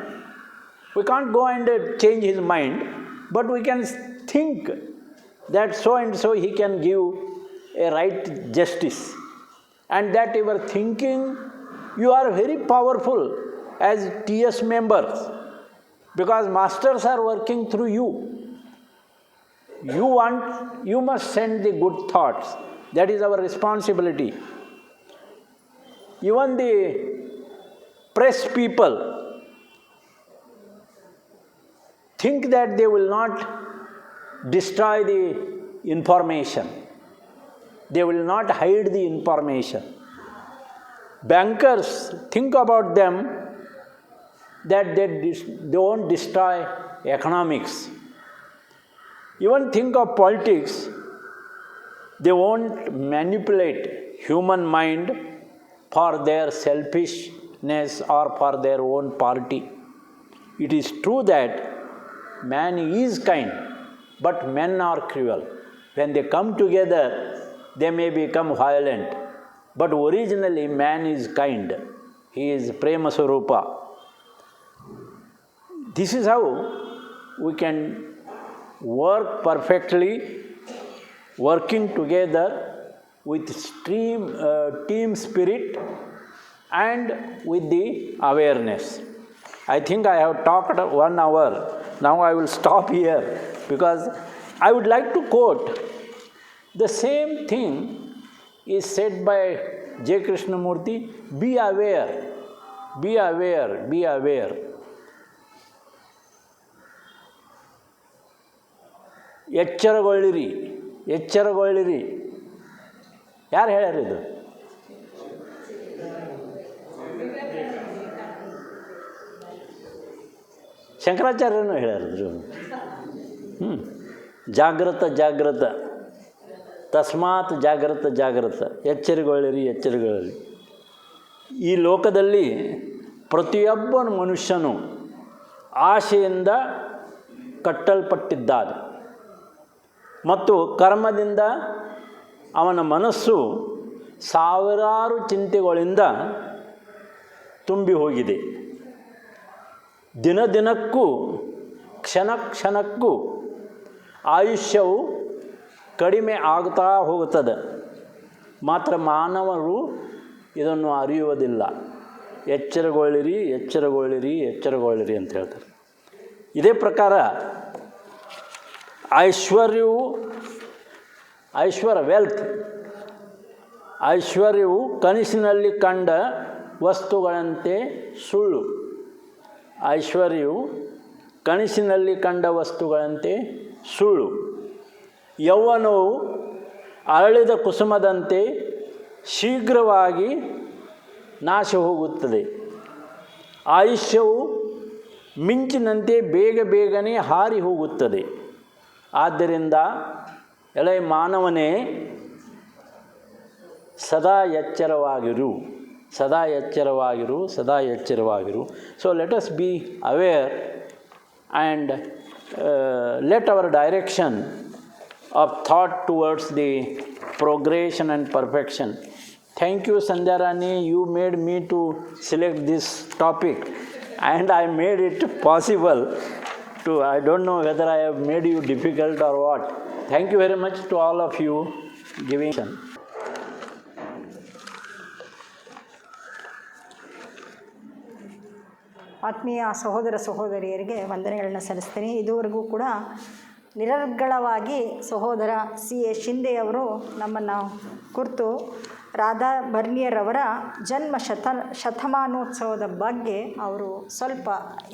B: We can't go and change his mind, but we can think that so and so he can give a right justice. And that you are thinking, you are very powerful as TS members, because masters are working through you. You must send the good thoughts. That is our responsibility. Even the press people think that they will not destroy the information. They will not hide the information. Bankers, think about them that they won't destroy economics. Even think of politics, they won't manipulate human mind for their selfishness or for their own party. It is true that man is kind, but men are cruel. When they come together, they may become violent. But originally, man is kind. He is Prema Swarupa. This is how we can work perfectly, working together with team spirit and with the awareness. I think I have talked 1 hour. Now I will stop here because I would like to quote the same thing is said by J. Krishnamurti, be aware, be aware, be aware. ಎಚ್ಚರಗೊಳ್ಳಿರಿ, ಎಚ್ಚರಗೊಳ್ಳಿರಿ. ಯಾರು ಹೇಳ್ಯಾರ ಇದು? ಶಂಕರಾಚಾರ್ಯನೂ ಹೇಳಿದ್ರು. ಜಾಗೃತ ಜಾಗೃತ ತಸ್ಮಾತ್ ಜಾಗೃತ ಜಾಗೃತ, ಎಚ್ಚರಗೊಳ್ಳಿರಿ ಎಚ್ಚರಗೊಳ್ಳಿರಿ. ಈ ಲೋಕದಲ್ಲಿ ಪ್ರತಿಯೊಬ್ಬ ಮನುಷ್ಯನು ಆಶೆಯಿಂದ ಕಟ್ಟಲ್ಪಟ್ಟಿದ್ದಾನೆ ಮತ್ತು ಕರ್ಮದಿಂದ ಅವನ ಮನಸ್ಸು ಸಾವಿರಾರು ಚಿಂತೆಗಳಿಂದ ತುಂಬಿ ಹೋಗಿದೆ. ದಿನ ದಿನಕ್ಕೂ ಕ್ಷಣ ಕ್ಷಣಕ್ಕೂ ಆಯುಷ್ಯವು ಕಡಿಮೆ ಆಗ್ತಾ ಹೋಗುತ್ತದೆ. ಮಾತ್ರ ಮಾನವರು ಇದನ್ನು ಅರಿಯುವುದಿಲ್ಲ. ಎಚ್ಚರಗೊಳ್ಳಿರಿ ಎಚ್ಚರಗೊಳ್ಳಿರಿ ಎಚ್ಚರಗೊಳ್ಳಿರಿ ಅಂತ ಹೇಳ್ತಾರೆ. ಇದೇ ಪ್ರಕಾರ ಐಶ್ವರ್ಯವು ಕನಸಿನಲ್ಲಿ ಕಂಡ ವಸ್ತುಗಳಂತೆ ಸುಳ್ಳು. ಐಶ್ವರ್ಯವು ಕನಸಿನಲ್ಲಿ ಕಂಡ ವಸ್ತುಗಳಂತೆ ಸುಳ್ಳು. ಯೌವನವು ಅರಳಿದ ಕುಸುಮದಂತೆ ಶೀಘ್ರವಾಗಿ ನಾಶ ಹೋಗುತ್ತದೆ. ಆಯುಷ್ಯವು ಮಿಂಚಿನಂತೆ ಬೇಗ ಬೇಗನೆ ಹಾರಿ ಹೋಗುತ್ತದೆ. ಆದ್ದರಿಂದ ಎಳೆ ಮಾನವನೇ, ಸದಾ ಎಚ್ಚರವಾಗಿರು, ಸದಾ ಎಚ್ಚರವಾಗಿರು, ಸದಾ ಎಚ್ಚರವಾಗಿರು. So let us be aware and let our direction of thought towards the progression and perfection. Thank you, Sandhya Rani. You made me to select this topic and I made it possible to, I don't know whether I have made you difficult or what. Thank you very much to all of you giving.
C: ಆತ್ಮೀಯ ಸಹೋದರ ಸಹೋದರಿಯರಿಗೆ ವಂದನೆಗಳನ್ನ ಸಲ್ಲಿಸ್ತೀನಿ. ಇದುವರೆಗೂ ಕೂಡ ನಿರರ್ಗಳವಾಗಿ ಸಹೋದರ CA ಶಿಂದೆಯವರು ನಮ್ಮನ್ನು ಕುರಿತು Radha Bernier ಜನ್ಮ ಶತಮಾನೋತ್ಸವದ ಬಗ್ಗೆ ಅವರು ಸ್ವಲ್ಪ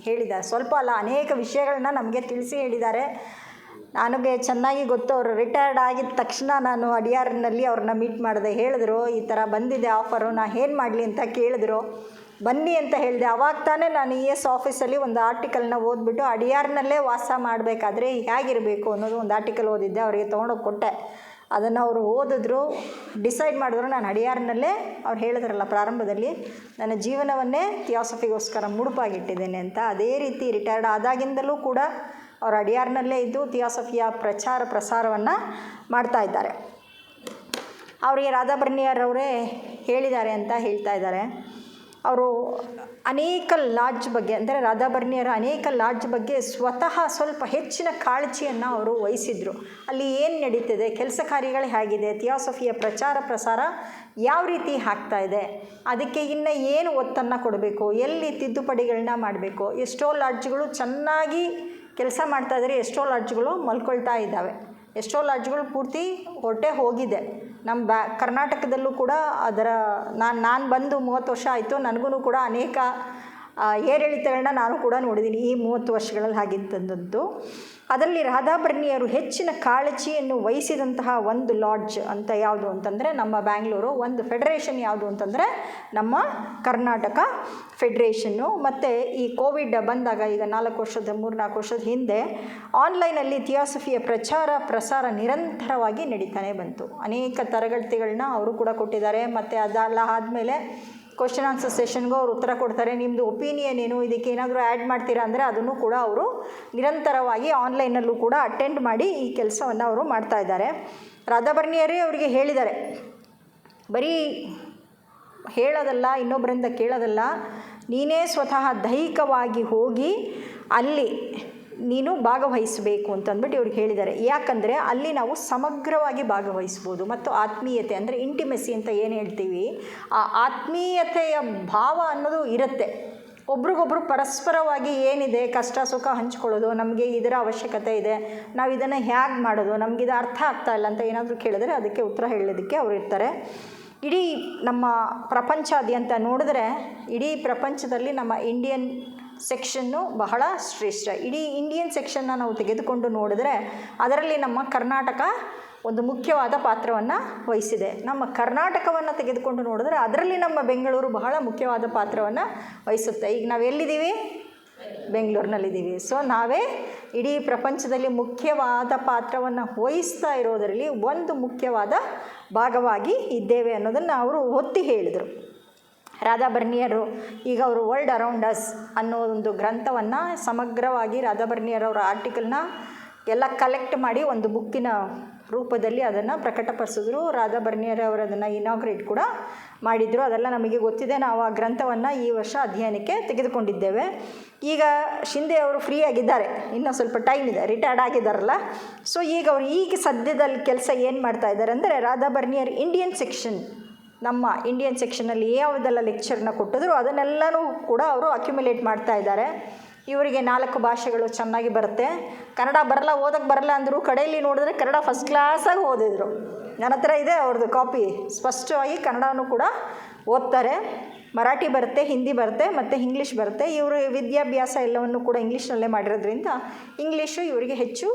C: ಹೇಳಿದ್ದಾರೆ. ಸ್ವಲ್ಪ ಅಲ್ಲ, ಅನೇಕ ವಿಷಯಗಳನ್ನ ನಮಗೆ ತಿಳಿಸಿ ಹೇಳಿದ್ದಾರೆ. ನನಗೆ ಚೆನ್ನಾಗಿ ಗೊತ್ತು. ಅವರು ರಿಟೈರ್ಡ್ ಆಗಿದ ತಕ್ಷಣ ನಾನು ಅಡಿಯಾರ್ನಲ್ಲಿ ಅವ್ರನ್ನ ಮೀಟ್ ಮಾಡಿದೆ. ಹೇಳಿದ್ರು, ಈ ಥರ ಬಂದಿದೆ ಆಫರು, ನಾನು ಏನು ಮಾಡಲಿ ಅಂತ ಕೇಳಿದ್ರು. ಬನ್ನಿ ಅಂತ ಹೇಳಿದೆ. ಆವಾಗ ತಾನೇ ನಾನು ES ಆಫೀಸಲ್ಲಿ ಒಂದು ಆರ್ಟಿಕಲ್ನ ಓದ್ಬಿಟ್ಟು ಅಡಿಯಾರ್ನಲ್ಲೇ ವಾಸ ಮಾಡಬೇಕಾದ್ರೆ ಹೇಗಿರಬೇಕು ಅನ್ನೋದು ಒಂದು ಆರ್ಟಿಕಲ್ ಓದಿದ್ದೆ. ಅವರಿಗೆ ತೊಗೊಂಡೋಗಿ ಕೊಟ್ಟೆ. ಅದನ್ನು ಅವರು ಓದಿದ್ರು, ಡಿಸೈಡ್ ಮಾಡಿದ್ರು ನಾನು ಅಡಿಯಾರ್ನಲ್ಲೇ, ಅವ್ರು ಹೇಳಿದ್ರಲ್ಲ ಪ್ರಾರಂಭದಲ್ಲಿ, ನನ್ನ ಜೀವನವನ್ನೇ ಥಿಯಾಸಫಿಗೋಸ್ಕರ ಮುಡುಪಾಗಿಟ್ಟಿದ್ದೇನೆ ಅಂತ. ಅದೇ ರೀತಿ ರಿಟೈರ್ಡ್ ಆದಾಗಿಂದಲೂ ಕೂಡ ಅವರು ಅಡಿಯಾರ್ನಲ್ಲೇ ಇದ್ದು ಥಿಯಾಸಫಿಯ ಪ್ರಸಾರವನ್ನು ಮಾಡ್ತಾ ಇದ್ದಾರೆ. ಅವರಿಗೆ ರಾಧಾ ಬರ್ನಿಯರ್ ಅವರೇ ಹೇಳಿದ್ದಾರೆ ಅಂತ ಹೇಳ್ತಾ ಇದ್ದಾರೆ. ಅವರು ಅನೇಕ ಲಾಡ್ಜ್ ಬಗ್ಗೆ, ಅಂದರೆ ರಾಧಾ ಬರ್ನಿಯರ ಅನೇಕ ಲಾಡ್ಜ್ ಬಗ್ಗೆ ಸ್ವತಃ ಸ್ವಲ್ಪ ಹೆಚ್ಚಿನ ಕಾಳಜಿಯನ್ನು ಅವರು ವಹಿಸಿದರು. ಅಲ್ಲಿ ಏನು ನಡೀತಿದೆ, ಕೆಲಸ ಕಾರ್ಯಗಳು ಹೇಗಿದೆ, ಥಿಯಾಸಫಿಯ ಪ್ರಸಾರ ಯಾವ ರೀತಿ ಆಗ್ತಾ ಇದೆ, ಅದಕ್ಕೆ ಇನ್ನು ಏನು ಒತ್ತನ್ನು ಕೊಡಬೇಕು, ಎಲ್ಲಿ ತಿದ್ದುಪಡಿಗಳನ್ನ ಮಾಡಬೇಕು. ಎಷ್ಟೋ ಲಾಡ್ಜ್ಗಳು ಚೆನ್ನಾಗಿ ಕೆಲಸ ಮಾಡ್ತಾಯಿದ್ರೆ, ಎಷ್ಟೋ ಲಾಡ್ಜ್ಗಳು ಮಲ್ಕೊಳ್ತಾ ಇದ್ದಾವೆ, ಎಷ್ಟೋ ಲಾಡ್ಜ್ಗಳು ಪೂರ್ತಿ ಹೊರಟೆ ಹೋಗಿದೆ. ನಮ್ಮ ಕರ್ನಾಟಕದಲ್ಲೂ ಕೂಡ ಅದರ ನಾನು ಬಂದು 30 ವರ್ಷ ಆಯಿತು. ನನಗೂ ಕೂಡ ಅನೇಕ ಏರಿಳಿತಗಳನ್ನ ನಾನು ಕೂಡ ನೋಡಿದ್ದೀನಿ ಈ 30 ವರ್ಷಗಳಲ್ಲಿ ಆಗಿದ್ದಂಥದ್ದು. ಅದರಲ್ಲಿ ರಾಧಾ ಬರ್ನಿಯರು ಹೆಚ್ಚಿನ ಕಾಳಜಿಯನ್ನು ವಹಿಸಿದಂತಹ ಒಂದು ಲಾಡ್ಜ್ ಅಂತ ಯಾವುದು ಅಂತಂದರೆ ನಮ್ಮ ಬ್ಯಾಂಗ್ಳೂರು. ಒಂದು ಫೆಡರೇಷನ್ ಯಾವುದು ಅಂತಂದರೆ ನಮ್ಮ ಕರ್ನಾಟಕ ಫೆಡ್ರೇಷನ್ನು. ಮತ್ತು ಈ ಕೋವಿಡ್ ಬಂದಾಗ ಈಗ 3-4 ವರ್ಷದ ಹಿಂದೆ ಆನ್ಲೈನಲ್ಲಿ ಥಿಯಾಸಫಿಯ ಪ್ರಸಾರ ನಿರಂತರವಾಗಿ ನಡೀತಾನೆ ಬಂತು. ಅನೇಕ ತರಗತಿಗಳನ್ನ ಅವರು ಕೂಡ ಕೊಟ್ಟಿದ್ದಾರೆ. ಮತ್ತು ಅದೆಲ್ಲ ಆದಮೇಲೆ ಕ್ವಶನ್ ಆನ್ಸರ್ ಸೆಷನ್ಗೂ ಅವರು ಉತ್ತರ ಕೊಡ್ತಾರೆ. ನಿಮ್ಮದು ಒಪಿನಿಯನ್ ಏನು, ಇದಕ್ಕೆ ಏನಾದರೂ ಆ್ಯಡ್ ಮಾಡ್ತೀರಾ ಅಂದರೆ ಅದನ್ನು ಕೂಡ ಅವರು ನಿರಂತರವಾಗಿ ಆನ್ಲೈನಲ್ಲೂ ಕೂಡ ಅಟೆಂಡ್ ಮಾಡಿ ಈ ಕೆಲಸವನ್ನು ಅವರು ಮಾಡ್ತಾ ಇದ್ದಾರೆ. ರಾಧಾ ಬರ್ನಿಯರೇ ಅವರಿಗೆ ಹೇಳಿದ್ದಾರೆ, ಬರೀ ಹೇಳೋದಲ್ಲ, ಇನ್ನೊಬ್ಬರಿಂದ ಕೇಳೋದಲ್ಲ, ನೀನೇ ಸ್ವತಃ ದೈಹಿಕವಾಗಿ ಹೋಗಿ ಅಲ್ಲಿ ನೀನು ಭಾಗವಹಿಸಬೇಕು ಅಂತಂದ್ಬಿಟ್ಟು ಇವ್ರಿಗೆ ಹೇಳಿದ್ದಾರೆ. ಯಾಕಂದರೆ ಅಲ್ಲಿ ನಾವು ಸಮಗ್ರವಾಗಿ ಭಾಗವಹಿಸ್ಬೋದು. ಮತ್ತು ಆತ್ಮೀಯತೆ ಅಂದರೆ ಇಂಟಿಮೆಸಿ ಅಂತ ಏನು ಹೇಳ್ತೀವಿ, ಆ ಆತ್ಮೀಯತೆಯ ಭಾವ ಅನ್ನೋದು ಇರುತ್ತೆ. ಒಬ್ರಿಗೊಬ್ರು ಪರಸ್ಪರವಾಗಿ ಏನಿದೆ ಕಷ್ಟ ಸುಖ ಹಂಚ್ಕೊಳ್ಳೋದು, ನಮಗೆ ಇದರ ಅವಶ್ಯಕತೆ ಇದೆ, ನಾವು ಇದನ್ನು ಹೇಗೆ ಮಾಡೋದು, ನಮಗಿದು ಅರ್ಥ ಆಗ್ತಾ ಇಲ್ಲ ಅಂತ ಏನಾದರೂ ಕೇಳಿದ್ರೆ ಅದಕ್ಕೆ ಉತ್ತರ ಹೇಳೋದಕ್ಕೆ ಅವರು ಇರ್ತಾರೆ. ಇಡೀ ನಮ್ಮ ಪ್ರಪಂಚಾದ್ಯಂತ ನೋಡಿದ್ರೆ, ಇಡೀ ಪ್ರಪಂಚದಲ್ಲಿ ನಮ್ಮ ಇಂಡಿಯನ್ ಸೆಕ್ಷನ್ನು ಬಹಳ ಶ್ರೇಷ್ಠ. ಇಡೀ ಇಂಡಿಯನ್ ಸೆಕ್ಷನ್ನ ನಾವು ತೆಗೆದುಕೊಂಡು ನೋಡಿದ್ರೆ ಅದರಲ್ಲಿ ನಮ್ಮ ಕರ್ನಾಟಕ ಒಂದು ಮುಖ್ಯವಾದ ಪಾತ್ರವನ್ನು ವಹಿಸಿದೆ. ನಮ್ಮ ಕರ್ನಾಟಕವನ್ನು ತೆಗೆದುಕೊಂಡು ನೋಡಿದ್ರೆ ಅದರಲ್ಲಿ ನಮ್ಮ ಬೆಂಗಳೂರು ಬಹಳ ಮುಖ್ಯವಾದ ಪಾತ್ರವನ್ನು ವಹಿಸುತ್ತೆ. ಈಗ ನಾವು ಎಲ್ಲಿದ್ದೀವಿ, ಬೆಂಗಳೂರಿನಲ್ಲಿದ್ದೀವಿ. ಸೊ ನಾವೇ ಇಡೀ ಪ್ರಪಂಚದಲ್ಲಿ ಮುಖ್ಯವಾದ ಪಾತ್ರವನ್ನು ವಹಿಸ್ತಾ ಇರೋದರಲ್ಲಿ ಒಂದು ಮುಖ್ಯವಾದ ಭಾಗವಾಗಿ ಇದ್ದೇವೆ ಅನ್ನೋದನ್ನು ಅವರು ಒತ್ತಿ ಹೇಳಿದರು. ರಾಧಾ ಬರ್ನಿಯರು ಈಗ ಅವರು ವರ್ಲ್ಡ್ ಅರೌಂಡ್ ಅಸ್ ಅನ್ನೋ ಒಂದು ಗ್ರಂಥವನ್ನು ಸಮಗ್ರವಾಗಿ ರಾಧಾ ಬರ್ನಿಯರ್ ಅವರ ಆರ್ಟಿಕಲ್ನ ಎಲ್ಲ ಕಲೆಕ್ಟ್ ಮಾಡಿ ಒಂದು ಬುಕ್ಕಿನ ರೂಪದಲ್ಲಿ ಅದನ್ನು ಪ್ರಕಟಪಡಿಸಿದ್ರು. ರಾಧಾ ಬರ್ನಿಯರ್ ಅವರು ಅದನ್ನು ಇನಾಗ್ರೇಟ್ ಕೂಡ ಮಾಡಿದರು. ಅದೆಲ್ಲ ನಮಗೆ ಗೊತ್ತಿದೆ. ನಾವು ಆ ಗ್ರಂಥವನ್ನು ಈ ವರ್ಷ ಅಧ್ಯಯನಕ್ಕೆ ತೆಗೆದುಕೊಂಡಿದ್ದೇವೆ. ಈಗ ಶಿಂದೆ ಅವರು ಫ್ರೀ ಆಗಿದ್ದಾರೆ, ಇನ್ನೂ ಸ್ವಲ್ಪ ಟೈಮ್ ಇದೆ, ರಿಟೈರ್ಡ್ ಆಗಿದ್ದಾರಲ್ಲ. ಸೊ ಈಗ ಅವರು ಈಗ ಸದ್ಯದಲ್ಲಿ ಕೆಲಸ ಏನು ಮಾಡ್ತಾ ಇದ್ದಾರೆ ಅಂದರೆ, ರಾಧಾ ಬರ್ನಿಯರ್ ಇಂಡಿಯನ್ ಸೆಕ್ಷನ್, ನಮ್ಮ ಇಂಡಿಯನ್ ಸೆಕ್ಷನಲ್ಲಿ ಯಾವುದೆಲ್ಲ ಲೆಕ್ಚರ್ನ ಕೊಟ್ಟಿದ್ರು ಅದನ್ನೆಲ್ಲನೂ ಕೂಡ ಅವರು ಅಕ್ಯುಮುಲೇಟ್ ಮಾಡ್ತಾ ಇದ್ದಾರೆ. ಇವರಿಗೆ 4 ಭಾಷೆಗಳು ಚೆನ್ನಾಗಿ ಬರುತ್ತೆ. ಕನ್ನಡ ಬರಲ್ಲ, ಓದಕ್ಕೆ ಬರಲ್ಲ ಅಂದರು. ಕಡೆಯಲ್ಲಿ ನೋಡಿದ್ರೆ ಕನ್ನಡ ಫಸ್ಟ್ ಕ್ಲಾಸಾಗಿ ಓದಿದ್ರು. ನನ್ನ ಹತ್ರ ಇದೆ ಅವ್ರದ್ದು ಕಾಪಿ. ಸ್ಪಷ್ಟವಾಗಿ ಕನ್ನಡನೂ ಕೂಡ ಓದ್ತಾರೆ. ಮರಾಠಿ ಬರುತ್ತೆ, ಹಿಂದಿ ಬರುತ್ತೆ ಮತ್ತು ಇಂಗ್ಲೀಷ್ ಬರುತ್ತೆ. ಇವರು ವಿದ್ಯಾಭ್ಯಾಸ ಎಲ್ಲವನ್ನು ಕೂಡ ಇಂಗ್ಲೀಷ್ನಲ್ಲೇ ಮಾಡಿರೋದ್ರಿಂದ ಇಂಗ್ಲೀಷು ಇವರಿಗೆ ಹೆಚ್ಚು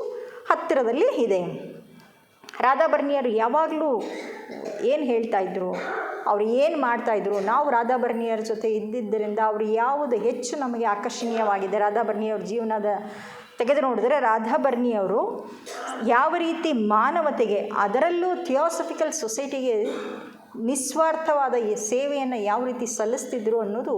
C: ಹತ್ತಿರದಲ್ಲಿ ಇದೆ. ರಾಧಾ ಬರ್ನಿಯರು ಯಾವಾಗಲೂ ಏನು ಹೇಳ್ತಾಯಿದ್ರು, ಅವ್ರು ಏನು ಮಾಡ್ತಾಯಿದ್ರು, ನಾವು ರಾಧಾ ಬರ್ನಿಯರ್ ಜೊತೆ ಇದ್ದಿದ್ದರಿಂದ ಅವರು ಯಾವುದು ಹೆಚ್ಚು ನಮಗೆ ಆಕರ್ಷಣೀಯವಾಗಿದೆ ರಾಧಾ ಬರ್ನಿಯವ್ರ ಜೀವನದ ತೆಗೆದು ನೋಡಿದ್ರೆ, ರಾಧಾ ಬರ್ನಿಯವರು ಯಾವ ರೀತಿ ಮಾನವತೆಗೆ, ಅದರಲ್ಲೂ ಥಿಯೋಸಫಿಕಲ್ ಸೊಸೈಟಿಗೆ ನಿಸ್ವಾರ್ಥವಾದ ಈ ಸೇವೆಯನ್ನು ಯಾವ ರೀತಿ ಸಲ್ಲಿಸ್ತಿದ್ರು ಅನ್ನೋದು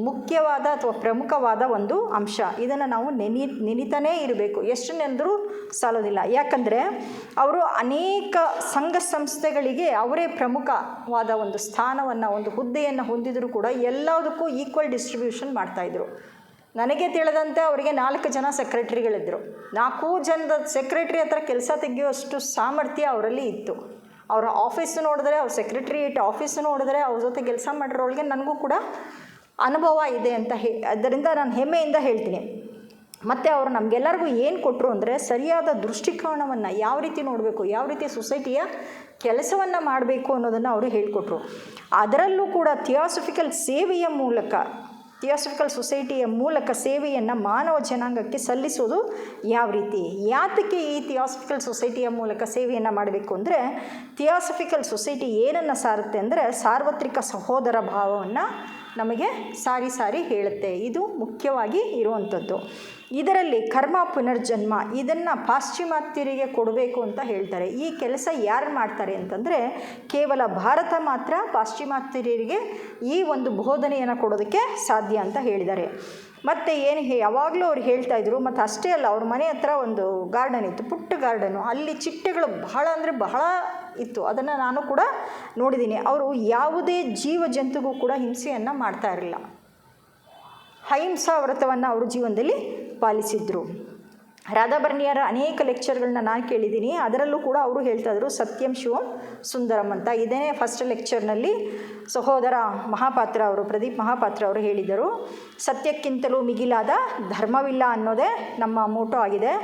C: ಮುಖ್ಯವಾದ ಅಥವಾ ಪ್ರಮುಖವಾದ ಒಂದು ಅಂಶ. ಇದನ್ನು ನಾವು ನೆನೀತಾನೇ ಇರಬೇಕು. ಎಷ್ಟು ನೆನೆದರೂ ಸಾಲೋದಿಲ್ಲ. ಯಾಕಂದರೆ ಅವರು ಅನೇಕ ಸಂಘ ಸಂಸ್ಥೆಗಳಿಗೆ ಅವರೇ ಪ್ರಮುಖವಾದ ಒಂದು ಸ್ಥಾನವನ್ನು, ಒಂದು ಹುದ್ದೆಯನ್ನು ಹೊಂದಿದರೂ ಕೂಡ ಎಲ್ಲದಕ್ಕೂ ಈಕ್ವಲ್ ಡಿಸ್ಟ್ರಿಬ್ಯೂಷನ್ ಮಾಡ್ತಾಯಿದ್ರು. ನನಗೆ ತಿಳಿದಂತೆ ಅವರಿಗೆ 4 ಜನ ಸೆಕ್ರೆಟ್ರಿಗಳಿದ್ದರು. 4 ಜನದ ಸೆಕ್ರೆಟ್ರಿ ಹತ್ರ ಕೆಲಸ ತೆಗೆಯುವಷ್ಟು ಸಾಮರ್ಥ್ಯ ಅವರಲ್ಲಿ ಇತ್ತು. ಅವರ ಆಫೀಸು ನೋಡಿದ್ರೆ, ಅವ್ರ ಸೆಕ್ರೆಟ್ರಿಯೇಟ್ ಆಫೀಸು ನೋಡಿದ್ರೆ, ಅವ್ರ ಜೊತೆ ಕೆಲಸ ಮಾಡಿರೋಳಿಗೆ ನನಗೂ ಕೂಡ ಅನುಭವ ಇದೆ ಅಂತ ಅದರಿಂದ ನಾನು ಹೆಮ್ಮೆಯಿಂದ ಹೇಳ್ತೀನಿ. ಮತ್ತು ಅವರು ನಮಗೆಲ್ಲರಿಗೂ ಏನು ಕೊಟ್ಟರು ಅಂದರೆ, ಸರಿಯಾದ ದೃಷ್ಟಿಕೋನವನ್ನು ಯಾವ ರೀತಿ ನೋಡಬೇಕು, ಯಾವ ರೀತಿ ಸೊಸೈಟಿಯ ಕೆಲಸವನ್ನು ಮಾಡಬೇಕು ಅನ್ನೋದನ್ನು ಅವರು ಹೇಳಿಕೊಟ್ರು. ಅದರಲ್ಲೂ ಕೂಡ ಥಿಯೋಸಫಿಕಲ್ ಸೇವೆಯ ಮೂಲಕ, ಥಿಯೋಸಫಿಕಲ್ ಸೊಸೈಟಿಯ ಮೂಲಕ ಸೇವೆಯನ್ನು ಮಾನವ ಜನಾಂಗಕ್ಕೆ ಸಲ್ಲಿಸೋದು ಯಾವ ರೀತಿ, ಯಾತಕ್ಕೆ ಈ ಥಿಯೋಸಫಿಕಲ್ ಸೊಸೈಟಿಯ ಮೂಲಕ ಸೇವೆಯನ್ನು ಮಾಡಬೇಕು ಅಂದರೆ, ಥಿಯೋಸಫಿಕಲ್ ಸೊಸೈಟಿ ಏನನ್ನು ಸಾರುತ್ತೆ ಅಂದರೆ ಸಾರ್ವತ್ರಿಕ ಸಹೋದರ ಭಾವವನ್ನು ನಮಗೆ ಸಾರಿ ಸಾರಿ ಹೇಳುತ್ತೆ. ಇದು ಮುಖ್ಯವಾಗಿ ಇರುವಂಥದ್ದು. ಇದರಲ್ಲಿ ಕರ್ಮ ಪುನರ್ಜನ್ಮ ಇದನ್ನು ಪಾಶ್ಚಿಮಾತ್ಯರಿಗೆ ಕೊಡಬೇಕು ಅಂತ ಹೇಳ್ತಾರೆ. ಈ ಕೆಲಸ ಯಾರು ಮಾಡ್ತಾರೆ ಅಂತಂದರೆ, ಕೇವಲ ಭಾರತ ಮಾತ್ರ ಪಾಶ್ಚಿಮಾತ್ಯರಿಗೆ ಈ ಒಂದು ಬೋಧನೆಯನ್ನು ಕೊಡೋದಕ್ಕೆ ಸಾಧ್ಯ ಅಂತ ಹೇಳಿದ್ದಾರೆ. ಮತ್ತು ಏನು ಯಾವಾಗಲೂ ಅವ್ರು ಹೇಳ್ತಾಯಿದ್ರು. ಮತ್ತು ಅಷ್ಟೇ ಅಲ್ಲ, ಅವ್ರ ಮನೆ ಹತ್ರ ಒಂದು ಗಾರ್ಡನ್ ಇತ್ತು, ಪುಟ್ಟ ಗಾರ್ಡನು. ಅಲ್ಲಿ ಚಿಟ್ಟೆಗಳು ಬಹಳ ಅಂದರೆ ಬಹಳ ಇತ್ತು. ಅದನ್ನು ನಾನು ಕೂಡ ನೋಡಿದ್ದೀನಿ. ಅವರು ಯಾವುದೇ ಜೀವ ಜಂತುಗೂ ಕೂಡ ಹಿಂಸೆಯನ್ನು ಮಾಡ್ತಾ ಇರಲಿಲ್ಲ. ಅಹಿಂಸಾ ವ್ರತವನ್ನು ಅವರು ಜೀವನದಲ್ಲಿ ಪಾಲಿಸಿದ್ರು. ರಾಧಾ ಬರ್ನಿಯರ ಅನೇಕ ಲೆಕ್ಚರ್ಗಳನ್ನ ನಾನು ಕೇಳಿದ್ದೀನಿ. ಅದರಲ್ಲೂ ಕೂಡ ಅವರು ಹೇಳ್ತಾಯಿದ್ರು ಸತ್ಯಂ ಶಿವಂ ಸುಂದರಂ ಅಂತ. ಇದೇ ಫಸ್ಟ್ ಲೆಕ್ಚರ್ನಲ್ಲಿ ಸಹೋದರ ಮಹಾಪಾತ್ರ ಅವರು, ಪ್ರದೀಪ್ ಮಹಾಪಾತ್ರ ಅವರು ಹೇಳಿದರು, ಸತ್ಯಕ್ಕಿಂತಲೂ ಮಿಗಿಲಾದ ಧರ್ಮವಿಲ್ಲ ಅನ್ನೋದೇ ನಮ್ಮ ಮೋಟೋ ಆಗಿದೆ.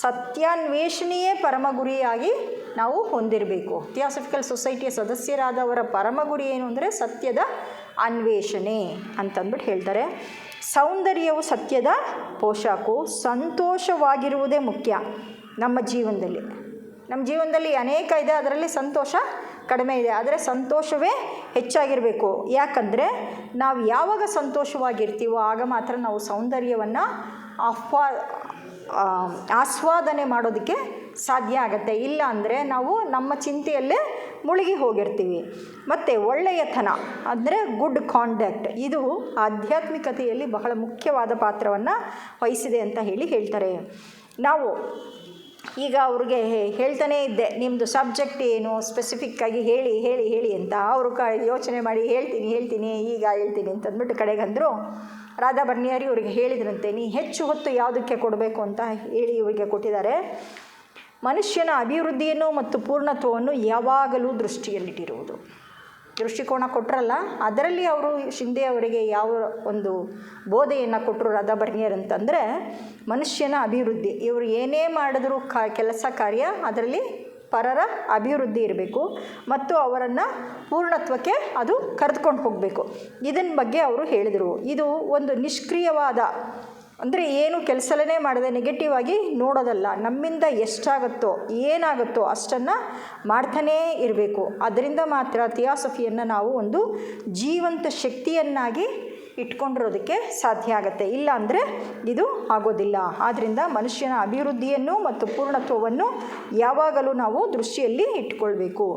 C: ಸತ್ಯಾನ್ವೇಷಣೆಯೇ ಪರಮ ಗುರಿಯಾಗಿ ನಾವು ಹೊಂದಿರಬೇಕು. ಥಿಯೋಸಫಿಕಲ್ ಸೊಸೈಟಿಯ ಸದಸ್ಯರಾದವರ ಪರಮ ಗುರಿ ಏನು ಅಂದರೆ ಸತ್ಯದ ಅನ್ವೇಷಣೆ ಅಂತಂದ್ಬಿಟ್ಟು ಹೇಳ್ತಾರೆ. ಸೌಂದರ್ಯವು ಸತ್ಯದ ಪೋಷಾಕು. ಸಂತೋಷವಾಗಿರುವುದೇ ಮುಖ್ಯ ನಮ್ಮ ಜೀವನದಲ್ಲಿ. ನಮ್ಮ ಜೀವನದಲ್ಲಿ ಅನೇಕ ಇದೆ, ಅದರಲ್ಲಿ ಸಂತೋಷ ಕಡಿಮೆ ಇದೆ, ಆದರೆ ಸಂತೋಷವೇ ಹೆಚ್ಚಾಗಿರಬೇಕು. ಯಾಕಂದರೆ ನಾವು ಯಾವಾಗ ಸಂತೋಷವಾಗಿರ್ತೀವೋ ಆಗ ಮಾತ್ರ ನಾವು ಸೌಂದರ್ಯವನ್ನು ಆಸ್ವಾದನೆ ಮಾಡೋದಕ್ಕೆ ಸಾಧ್ಯ ಆಗುತ್ತೆ. ಇಲ್ಲ ಅಂದರೆ ನಾವು ನಮ್ಮ ಚಿಂತೆಯಲ್ಲೇ ಮುಳುಗಿ ಹೋಗಿರ್ತೀವಿ. ಮತ್ತು ಒಳ್ಳೆಯತನ ಅಂದರೆ ಗುಡ್ ಕಾಂಡಕ್ಟ್, ಇದು ಆಧ್ಯಾತ್ಮಿಕತೆಯಲ್ಲಿ ಬಹಳ ಮುಖ್ಯವಾದ ಪಾತ್ರವನ್ನು ವಹಿಸಿದೆ ಅಂತ ಹೇಳ್ತಾರೆ. ನಾವು ಈಗ ಅವ್ರಿಗೆ ಹೇಳ್ತಾನೇ ಇದ್ದೆ, ನಿಮ್ಮದು ಸಬ್ಜೆಕ್ಟ್ ಏನು ಸ್ಪೆಸಿಫಿಕ್ಕಾಗಿ ಹೇಳಿ ಹೇಳಿ ಹೇಳಿ ಅಂತ. ಅವರು ಯೋಚನೆ ಮಾಡಿ ಹೇಳ್ತೀನಿ ಈಗ ಹೇಳ್ತೀನಿ ಅಂತಂದ್ಬಿಟ್ಟು ಕಡೆಗೆ ಅಂದರು. ರಾಧಾ ಬರ್ನಿಯರ್ ಇವರಿಗೆ ಹೇಳಿದ್ರಂತೆ, ನೀ ಹೆಚ್ಚು ಹೊತ್ತು ಯಾವುದಕ್ಕೆ ಕೊಡಬೇಕು ಅಂತ ಹೇಳಿ ಇವರಿಗೆ ಕೊಟ್ಟಿದ್ದಾರೆ. ಮನುಷ್ಯನ ಅಭಿವೃದ್ಧಿಯನ್ನು ಮತ್ತು ಪೂರ್ಣತ್ವವನ್ನು ಯಾವಾಗಲೂ ದೃಷ್ಟಿಯಲ್ಲಿಟ್ಟಿರುವುದು. ದೃಷ್ಟಿಕೋನ ಕೊಟ್ಟರಲ್ಲ, ಅದರಲ್ಲಿ ಅವರು ಶಿಂದೆ ಅವರಿಗೆ ಯಾವ ಒಂದು ಬೋಧೆಯನ್ನು ಕೊಟ್ಟರು ರಾಧಾ ಬರ್ನಿಯರ್ ಅಂತಂದರೆ, ಮನುಷ್ಯನ ಅಭಿವೃದ್ಧಿ. ಇವರು ಏನೇ ಮಾಡಿದ್ರೂ ಕೆಲಸ ಕಾರ್ಯ ಅದರಲ್ಲಿ ಪರರ ಅಭಿವೃದ್ಧಿ ಇರಬೇಕು ಮತ್ತು ಅವರನ್ನು ಪೂರ್ಣತ್ವಕ್ಕೆ ಅದು ಕರೆದುಕೊಂಡು ಹೋಗಬೇಕು. ಇದನ್ನ ಬಗ್ಗೆ ಅವರು ಹೇಳಿದರು. ಇದು ಒಂದು ನಿಷ್ಕ್ರಿಯವಾದ, ಅಂದರೆ ಏನು ಕೆಲಸನೇ ಮಾಡದೆ ನೆಗೆಟಿವ್ ಆಗಿ ನೋಡೋದಲ್ಲ. ನಮ್ಮಿಂದ ಎಷ್ಟಾಗುತ್ತೋ ಏನಾಗುತ್ತೋ ಅಷ್ಟನ್ನು ಮಾಡ್ತಾನೇ ಇರಬೇಕು. ಅದರಿಂದ ಮಾತ್ರ ಥಿಯೋಸಫಿಯನ್ನು ನಾವು ಒಂದು ಜೀವಂತ ಶಕ್ತಿಯನ್ನಾಗಿ ಇಟ್ಕೊಂಡಿರೋದಕ್ಕೆ ಸಾಧ್ಯ ಆಗುತ್ತೆ. ಇಲ್ಲ ಅಂದರೆ ಇದು ಆಗೋದಿಲ್ಲ. ಆದ್ದರಿಂದ ಮನುಷ್ಯನ ಅಭಿವೃದ್ಧಿಯನ್ನು ಮತ್ತು ಪೂರ್ಣತ್ವವನ್ನು ಯಾವಾಗಲೂ ನಾವು ದೃಷ್ಟಿಯಲ್ಲಿ ಇಟ್ಕೊಳ್ಬೇಕು.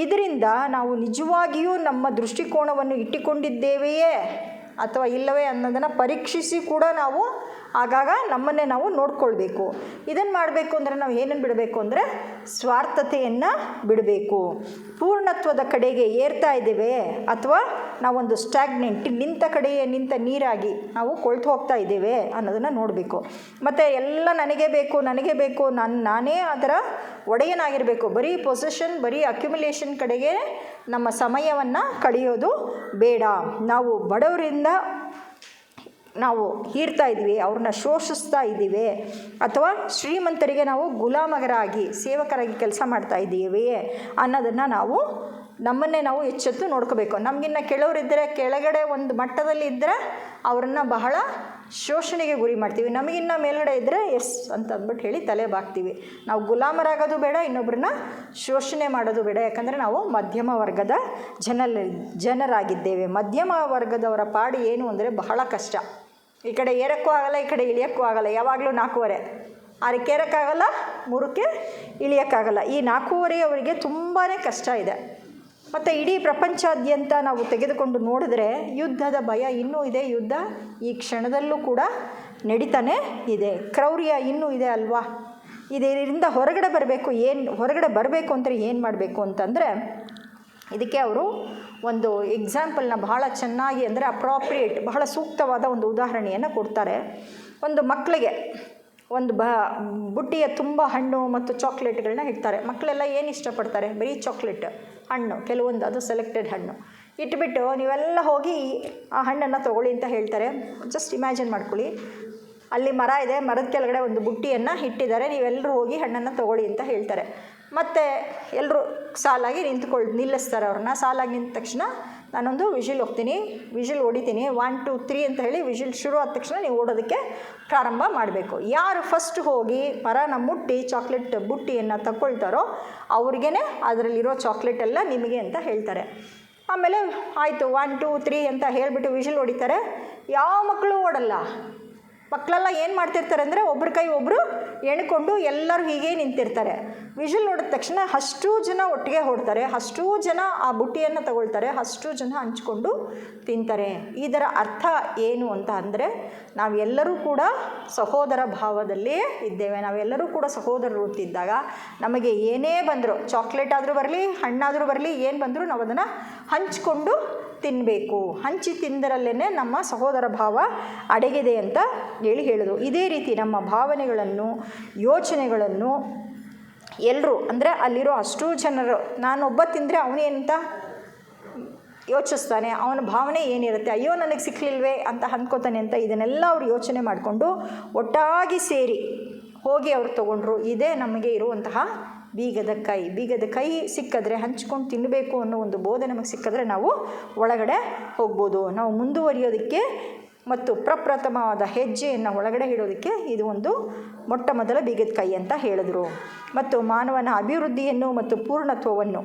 C: ಇದರಿಂದ ನಾವು ನಿಜವಾಗಿಯೂ ನಮ್ಮ ದೃಷ್ಟಿಕೋನವನ್ನು ಇಟ್ಟುಕೊಂಡಿದ್ದೇವೆಯೇ ಅಥವಾ ಇಲ್ಲವೇ ಅನ್ನೋದನ್ನು ಪರೀಕ್ಷಿಸಿ ಕೂಡ ನಾವು ಆಗಾಗ ನಮ್ಮನ್ನೇ ನಾವು ನೋಡ್ಕೊಳ್ಬೇಕು. ಇದನ್ನು ಮಾಡಬೇಕು ಅಂದರೆ ನಾವು ಏನನ್ನು ಬಿಡಬೇಕು ಅಂದರೆ ಸ್ವಾರ್ಥತೆಯನ್ನು ಬಿಡಬೇಕು. ಪೂರ್ಣತ್ವದ ಕಡೆಗೆ ಏರ್ತಾ ಇದ್ದೇವೆ ಅಥವಾ ನಾವೊಂದು ಸ್ಟ್ಯಾಗ್ನೆಂಟ್ ನಿಂತ ಕಡೆಯೇ ನಿಂತ ನೀರಾಗಿ ನಾವು ಕೊಳ್ತು ಹೋಗ್ತಾ ಇದ್ದೇವೆ ಅನ್ನೋದನ್ನು ನೋಡಬೇಕು. ಮತ್ತು ಎಲ್ಲ ನನಗೆ ಬೇಕು ನಾನೇ ಅದರ ಒಡೆಯನಾಗಿರಬೇಕು. ಬರೀ ಪೊಸೆಷನ್, ಬರೀ ಅಕ್ಯುಮುಲೇಷನ್ ಕಡೆಗೆ ನಮ್ಮ ಸಮಯವನ್ನು ಕಳೆಯೋದು ಬೇಡ. ನಾವು ಬಡವರಿಂದ ನಾವು ಹೀರ್ತಾ ಇದ್ದೀವಿ, ಅವ್ರನ್ನ ಶೋಷಿಸ್ತಾ ಇದ್ದೀವಿ, ಅಥವಾ ಶ್ರೀಮಂತರಿಗೆ ನಾವು ಗುಲಾಮಗರಾಗಿ ಸೇವಕರಾಗಿ ಕೆಲಸ ಮಾಡ್ತಾ ಇದ್ದೀವಿಯೇ ಅನ್ನೋದನ್ನು ನಾವು ನಮ್ಮನ್ನೇ ನಾವು ಎಚ್ಚೆತ್ತು ನೋಡ್ಕೋಬೇಕು. ನಮಗಿನ್ನ ಕೆಳವರಿದ್ದರೆ, ಕೆಳಗಡೆ ಒಂದು ಮಟ್ಟದಲ್ಲಿ ಇದ್ದರೆ ಅವರನ್ನು ಬಹಳ ಶೋಷಣೆಗೆ ಗುರಿ ಮಾಡ್ತೀವಿ. ನಮಗಿನ್ನ ಮೇಲ್ಗಡೆ ಇದ್ದರೆ ಎಸ್ ಅಂತ ಅಂದ್ಬಿಟ್ಟು ಹೇಳಿ ತಲೆ ಬಾಗ್ತೀವಿ. ನಾವು ಗುಲಾಮರಾಗೋದು ಬೇಡ, ಇನ್ನೊಬ್ಬರನ್ನ ಶೋಷಣೆ ಮಾಡೋದು ಬೇಡ. ಯಾಕಂದರೆ ನಾವು ಮಧ್ಯಮ ವರ್ಗದ ಜನರಾಗಿದ್ದೇವೆ. ಮಧ್ಯಮ ವರ್ಗದವರ ಪಾಡು ಏನು ಅಂದರೆ ಬಹಳ ಕಷ್ಟ. ಈ ಕಡೆ ಏರಕ್ಕೂ ಆಗಲ್ಲ, ಈ ಕಡೆ ಇಳಿಯೋಕ್ಕೂ ಆಗಲ್ಲ. ಯಾವಾಗಲೂ 4:15, 6ಕ್ಕೆ ಏರೋಕ್ಕಾಗಲ್ಲ, 3ಕ್ಕೆ ಇಳಿಯೋಕ್ಕಾಗಲ್ಲ. ಈ 4:15 ಅವರಿಗೆ ತುಂಬಾ ಕಷ್ಟ ಇದೆ. ಮತ್ತು ಇಡೀ ಪ್ರಪಂಚಾದ್ಯಂತ ನಾವು ತೆಗೆದುಕೊಂಡು ನೋಡಿದ್ರೆ ಯುದ್ಧದ ಭಯ ಇನ್ನೂ ಇದೆ. ಯುದ್ಧ ಈ ಕ್ಷಣದಲ್ಲೂ ಕೂಡ ನಡೀತಾನೆ ಇದೆ. ಕ್ರೌರ್ಯ ಇನ್ನೂ ಇದೆ ಅಲ್ವಾ? ಇದರಿಂದ ಹೊರಗಡೆ ಬರಬೇಕು ಅಂದರೆ ಏನು ಮಾಡಬೇಕು ಅಂತಂದರೆ, ಇದಕ್ಕೆ ಅವರು ಒಂದು ಎಕ್ಸಾಂಪಲ್ನ ಬಹಳ ಚೆನ್ನಾಗಿ ಅಂದರೆ ಅಪ್ರಾಪ್ರಿಯೇಟ್, ಬಹಳ ಸೂಕ್ತವಾದ ಒಂದು ಉದಾಹರಣೆಯನ್ನು ಕೊಡ್ತಾರೆ. ಒಂದು ಮಕ್ಕಳಿಗೆ ಒಂದು ಬುಟ್ಟಿಯ ತುಂಬ ಹಣ್ಣು ಮತ್ತು ಚಾಕ್ಲೇಟ್ಗಳನ್ನ ಇಡ್ತಾರೆ. ಮಕ್ಕಳೆಲ್ಲ ಏನು ಇಷ್ಟಪಡ್ತಾರೆ? ಬರೀ ಚಾಕ್ಲೇಟ್, ಹಣ್ಣು, ಕೆಲವೊಂದು ಅದು ಸೆಲೆಕ್ಟೆಡ್ ಹಣ್ಣು ಇಟ್ಬಿಟ್ಟು ನೀವೆಲ್ಲ ಹೋಗಿ ಆ ಹಣ್ಣನ್ನು ತೊಗೊಳ್ಳಿ ಅಂತ ಹೇಳ್ತಾರೆ. ಜಸ್ಟ್ ಇಮ್ಯಾಜಿನ್ ಮಾಡ್ಕೊಳ್ಳಿ, ಅಲ್ಲಿ ಮರ ಇದೆ, ಮರದ ಕೆಳಗಡೆ ಒಂದು ಬುಟ್ಟಿಯನ್ನು ಇಟ್ಟಿದ್ದಾರೆ, ನೀವೆಲ್ಲರೂ ಹೋಗಿ ಹಣ್ಣನ್ನು ತೊಗೊಳ್ಳಿ ಅಂತ ಹೇಳ್ತಾರೆ. ಮತ್ತು ಎಲ್ಲರೂ ಸಾಲಾಗಿ ನಿಲ್ಲಿಸ್ತಾರೆ ಅವ್ರನ್ನ. ಸಾಲಾಗಿ ನಿಂತ ತಕ್ಷಣ ನಾನೊಂದು ವಿಷಿಲ್ ಹೊಡಿತೀನಿ, 1 2 3 ಅಂತ ಹೇಳಿ ವಿಷಿಲ್ ಶುರು ಆದ ತಕ್ಷಣ ನೀವು ಓಡೋದಕ್ಕೆ ಪ್ರಾರಂಭ ಮಾಡಬೇಕು. ಯಾರು ಫಸ್ಟ್ ಹೋಗಿ ಮರನ ಮುಟ್ಟಿ ಚಾಕ್ಲೇಟ್ ಬುಟ್ಟಿಯನ್ನು ತಗೊಳ್ತಾರೋ ಅವ್ರಿಗೇ ಅದರಲ್ಲಿರೋ ಚಾಕ್ಲೇಟ್ ಎಲ್ಲ ನಿಮಗೆ ಅಂತ ಹೇಳ್ತಾರೆ. ಆಮೇಲೆ ಆಯಿತು 1 2 3 ಅಂತ ಹೇಳಿಬಿಟ್ಟು ವಿಷಿಲ್ ಹೊಡಿತಾರೆ. ಯಾವ ಮಕ್ಕಳು ಓಡಲ್ಲ. ಮಕ್ಕಳೆಲ್ಲ ಏನು ಮಾಡ್ತಿರ್ತಾರೆ ಅಂದರೆ ಒಬ್ಬರ ಕೈ ಒಬ್ಬರು ಎಣ್ಕೊಂಡು ಎಲ್ಲರೂ ಹೀಗೆ ನಿಂತಿರ್ತಾರೆ. ವಿಷಲ್ ನೋಡಿದ ತಕ್ಷಣ ಅಷ್ಟೂ ಜನ ಒಟ್ಟಿಗೆ ಹೊಡ್ತಾರೆ, ಅಷ್ಟೂ ಜನ ಆ ಬುಟ್ಟಿಯನ್ನು ತಗೊಳ್ತಾರೆ, ಅಷ್ಟೂ ಜನ ಹಂಚ್ಕೊಂಡು ತಿಂತಾರೆ. ಇದರ ಅರ್ಥ ಏನು ಅಂತ ಅಂದರೆ, ನಾವೆಲ್ಲರೂ ಕೂಡ ಸಹೋದರ ಭಾವದಲ್ಲೇ ಇದ್ದೇವೆ. ನಾವೆಲ್ಲರೂ ಕೂಡ ಸಹೋದರರು ಅಂತಿದ್ದಾಗ ನಮಗೆ ಏನೇ ಬಂದರೂ, ಚಾಕ್ಲೇಟ್ ಆದರೂ ಬರಲಿ, ಹಣ್ಣಾದರೂ ಬರಲಿ, ಏನು ಬಂದರೂ ನಾವು ಅದನ್ನು ಹಂಚ್ಕೊಂಡು ತಿನ್ನಬೇಕು. ಹಂಚಿ ತಿಂದರಲ್ಲೇ ನಮ್ಮ ಸಹೋದರ ಭಾವ ಅಡಗಿದೆ ಅಂತ ಹೇಳಿದರು. ಇದೇ ರೀತಿ ನಮ್ಮ ಭಾವನೆಗಳನ್ನು, ಯೋಚನೆಗಳನ್ನು ಎಲ್ಲರೂ ಅಂದರೆ ಅಲ್ಲಿರೋ ಅಷ್ಟೂ ಜನರು, ನಾನೊಬ್ಬ ತಿಂದರೆ ಅವನೇನಂತ ಯೋಚಿಸ್ತಾನೆ, ಅವನ ಭಾವನೆ ಏನಿರುತ್ತೆ, ಅಯ್ಯೋ ನನಗೆ ಸಿಕ್ಕಲಿಲ್ವೇ ಅಂತ ಅಂದ್ಕೋತಾನೆ ಅಂತ ಇದನ್ನೆಲ್ಲ ಅವರು ಯೋಚನೆ ಮಾಡಿಕೊಂಡು ಒಟ್ಟಾಗಿ ಸೇರಿ ಹೋಗಿ ಅವ್ರು ತೊಗೊಂಡ್ರು. ಇದೇ ನಮಗೆ ಇರುವಂತಹ ಬೀಗದ ಕೈ ಸಿಕ್ಕಿದ್ರೆ ಹಂಚ್ಕೊಂಡು ತಿನ್ನಬೇಕು ಅನ್ನೋ ಒಂದು ಬೋಧನೆ ನಮಗೆ ಸಿಕ್ಕಿದ್ರೆ ನಾವು ಒಳಗಡೆ ಹೋಗ್ಬೋದು. ನಾವು ಮುಂದುವರಿಯೋದಕ್ಕೆ ಮತ್ತು ಪ್ರಪ್ರಥಮವಾದ ಹೆಜ್ಜೆಯನ್ನು ಒಳಗಡೆ ಇಡೋದಕ್ಕೆ ಇದು ಒಂದು ಮೊಟ್ಟ ಮೊದಲ ಬೀಗದ ಕೈ ಅಂತ ಹೇಳಿದ್ರು. ಮತ್ತು ಮಾನವನ ಅಭಿವೃದ್ಧಿಯನ್ನು ಮತ್ತು ಪೂರ್ಣತ್ವವನ್ನು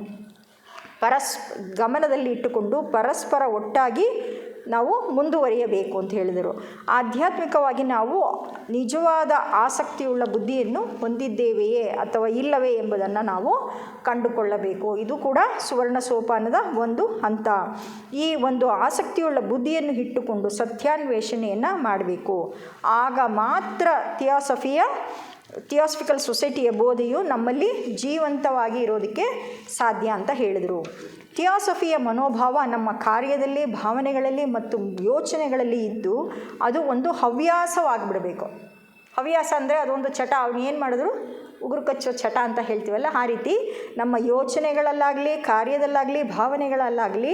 C: ಗಮನದಲ್ಲಿ ಇಟ್ಟುಕೊಂಡು ಪರಸ್ಪರ ಒಟ್ಟಾಗಿ ನಾವು ಮುಂದುವರಿಯಬೇಕು ಅಂತ ಹೇಳಿದರು. ಆಧ್ಯಾತ್ಮಿಕವಾಗಿ ನಾವು ನಿಜವಾದ ಆಸಕ್ತಿಯುಳ್ಳ ಬುದ್ಧಿಯನ್ನು ಹೊಂದಿದ್ದೇವೆಯೇ ಅಥವಾ ಇಲ್ಲವೇ ಎಂಬುದನ್ನು ನಾವು ಕಂಡುಕೊಳ್ಳಬೇಕು. ಇದು ಕೂಡ ಸುವರ್ಣ ಸೋಪಾನದ ಒಂದು ಹಂತ. ಈ ಒಂದು ಆಸಕ್ತಿಯುಳ್ಳ ಬುದ್ಧಿಯನ್ನು ಇಟ್ಟುಕೊಂಡು ಸತ್ಯಾನ್ವೇಷಣೆಯನ್ನು ಮಾಡಬೇಕು. ಆಗ ಮಾತ್ರ ಥಿಯಾಸಫಿಕಲ್ ಸೊಸೈಟಿಯ ಬೋಧೆಯು ನಮ್ಮಲ್ಲಿ ಜೀವಂತವಾಗಿ ಇರೋದಕ್ಕೆ ಸಾಧ್ಯ ಅಂತ ಹೇಳಿದರು. ಥಿಯಾಸಫಿಯ ಮನೋಭಾವ ನಮ್ಮ ಕಾರ್ಯದಲ್ಲಿ, ಭಾವನೆಗಳಲ್ಲಿ ಮತ್ತು ಯೋಚನೆಗಳಲ್ಲಿ ಇದ್ದು ಅದು ಒಂದು ಹವ್ಯಾಸವಾಗಿಬಿಡಬೇಕು. ಹವ್ಯಾಸ ಅಂದರೆ ಅದೊಂದು ಚಟ, ಅವನು ಏನು ಮಾಡಿದ್ರು ಉಗುರು ಕಚ್ಚೋ ಚಟ ಅಂತ ಹೇಳ್ತೀವಲ್ಲ, ಆ ರೀತಿ ನಮ್ಮ ಯೋಚನೆಗಳಲ್ಲಾಗಲಿ, ಕಾರ್ಯದಲ್ಲಾಗಲಿ, ಭಾವನೆಗಳಲ್ಲಾಗಲಿ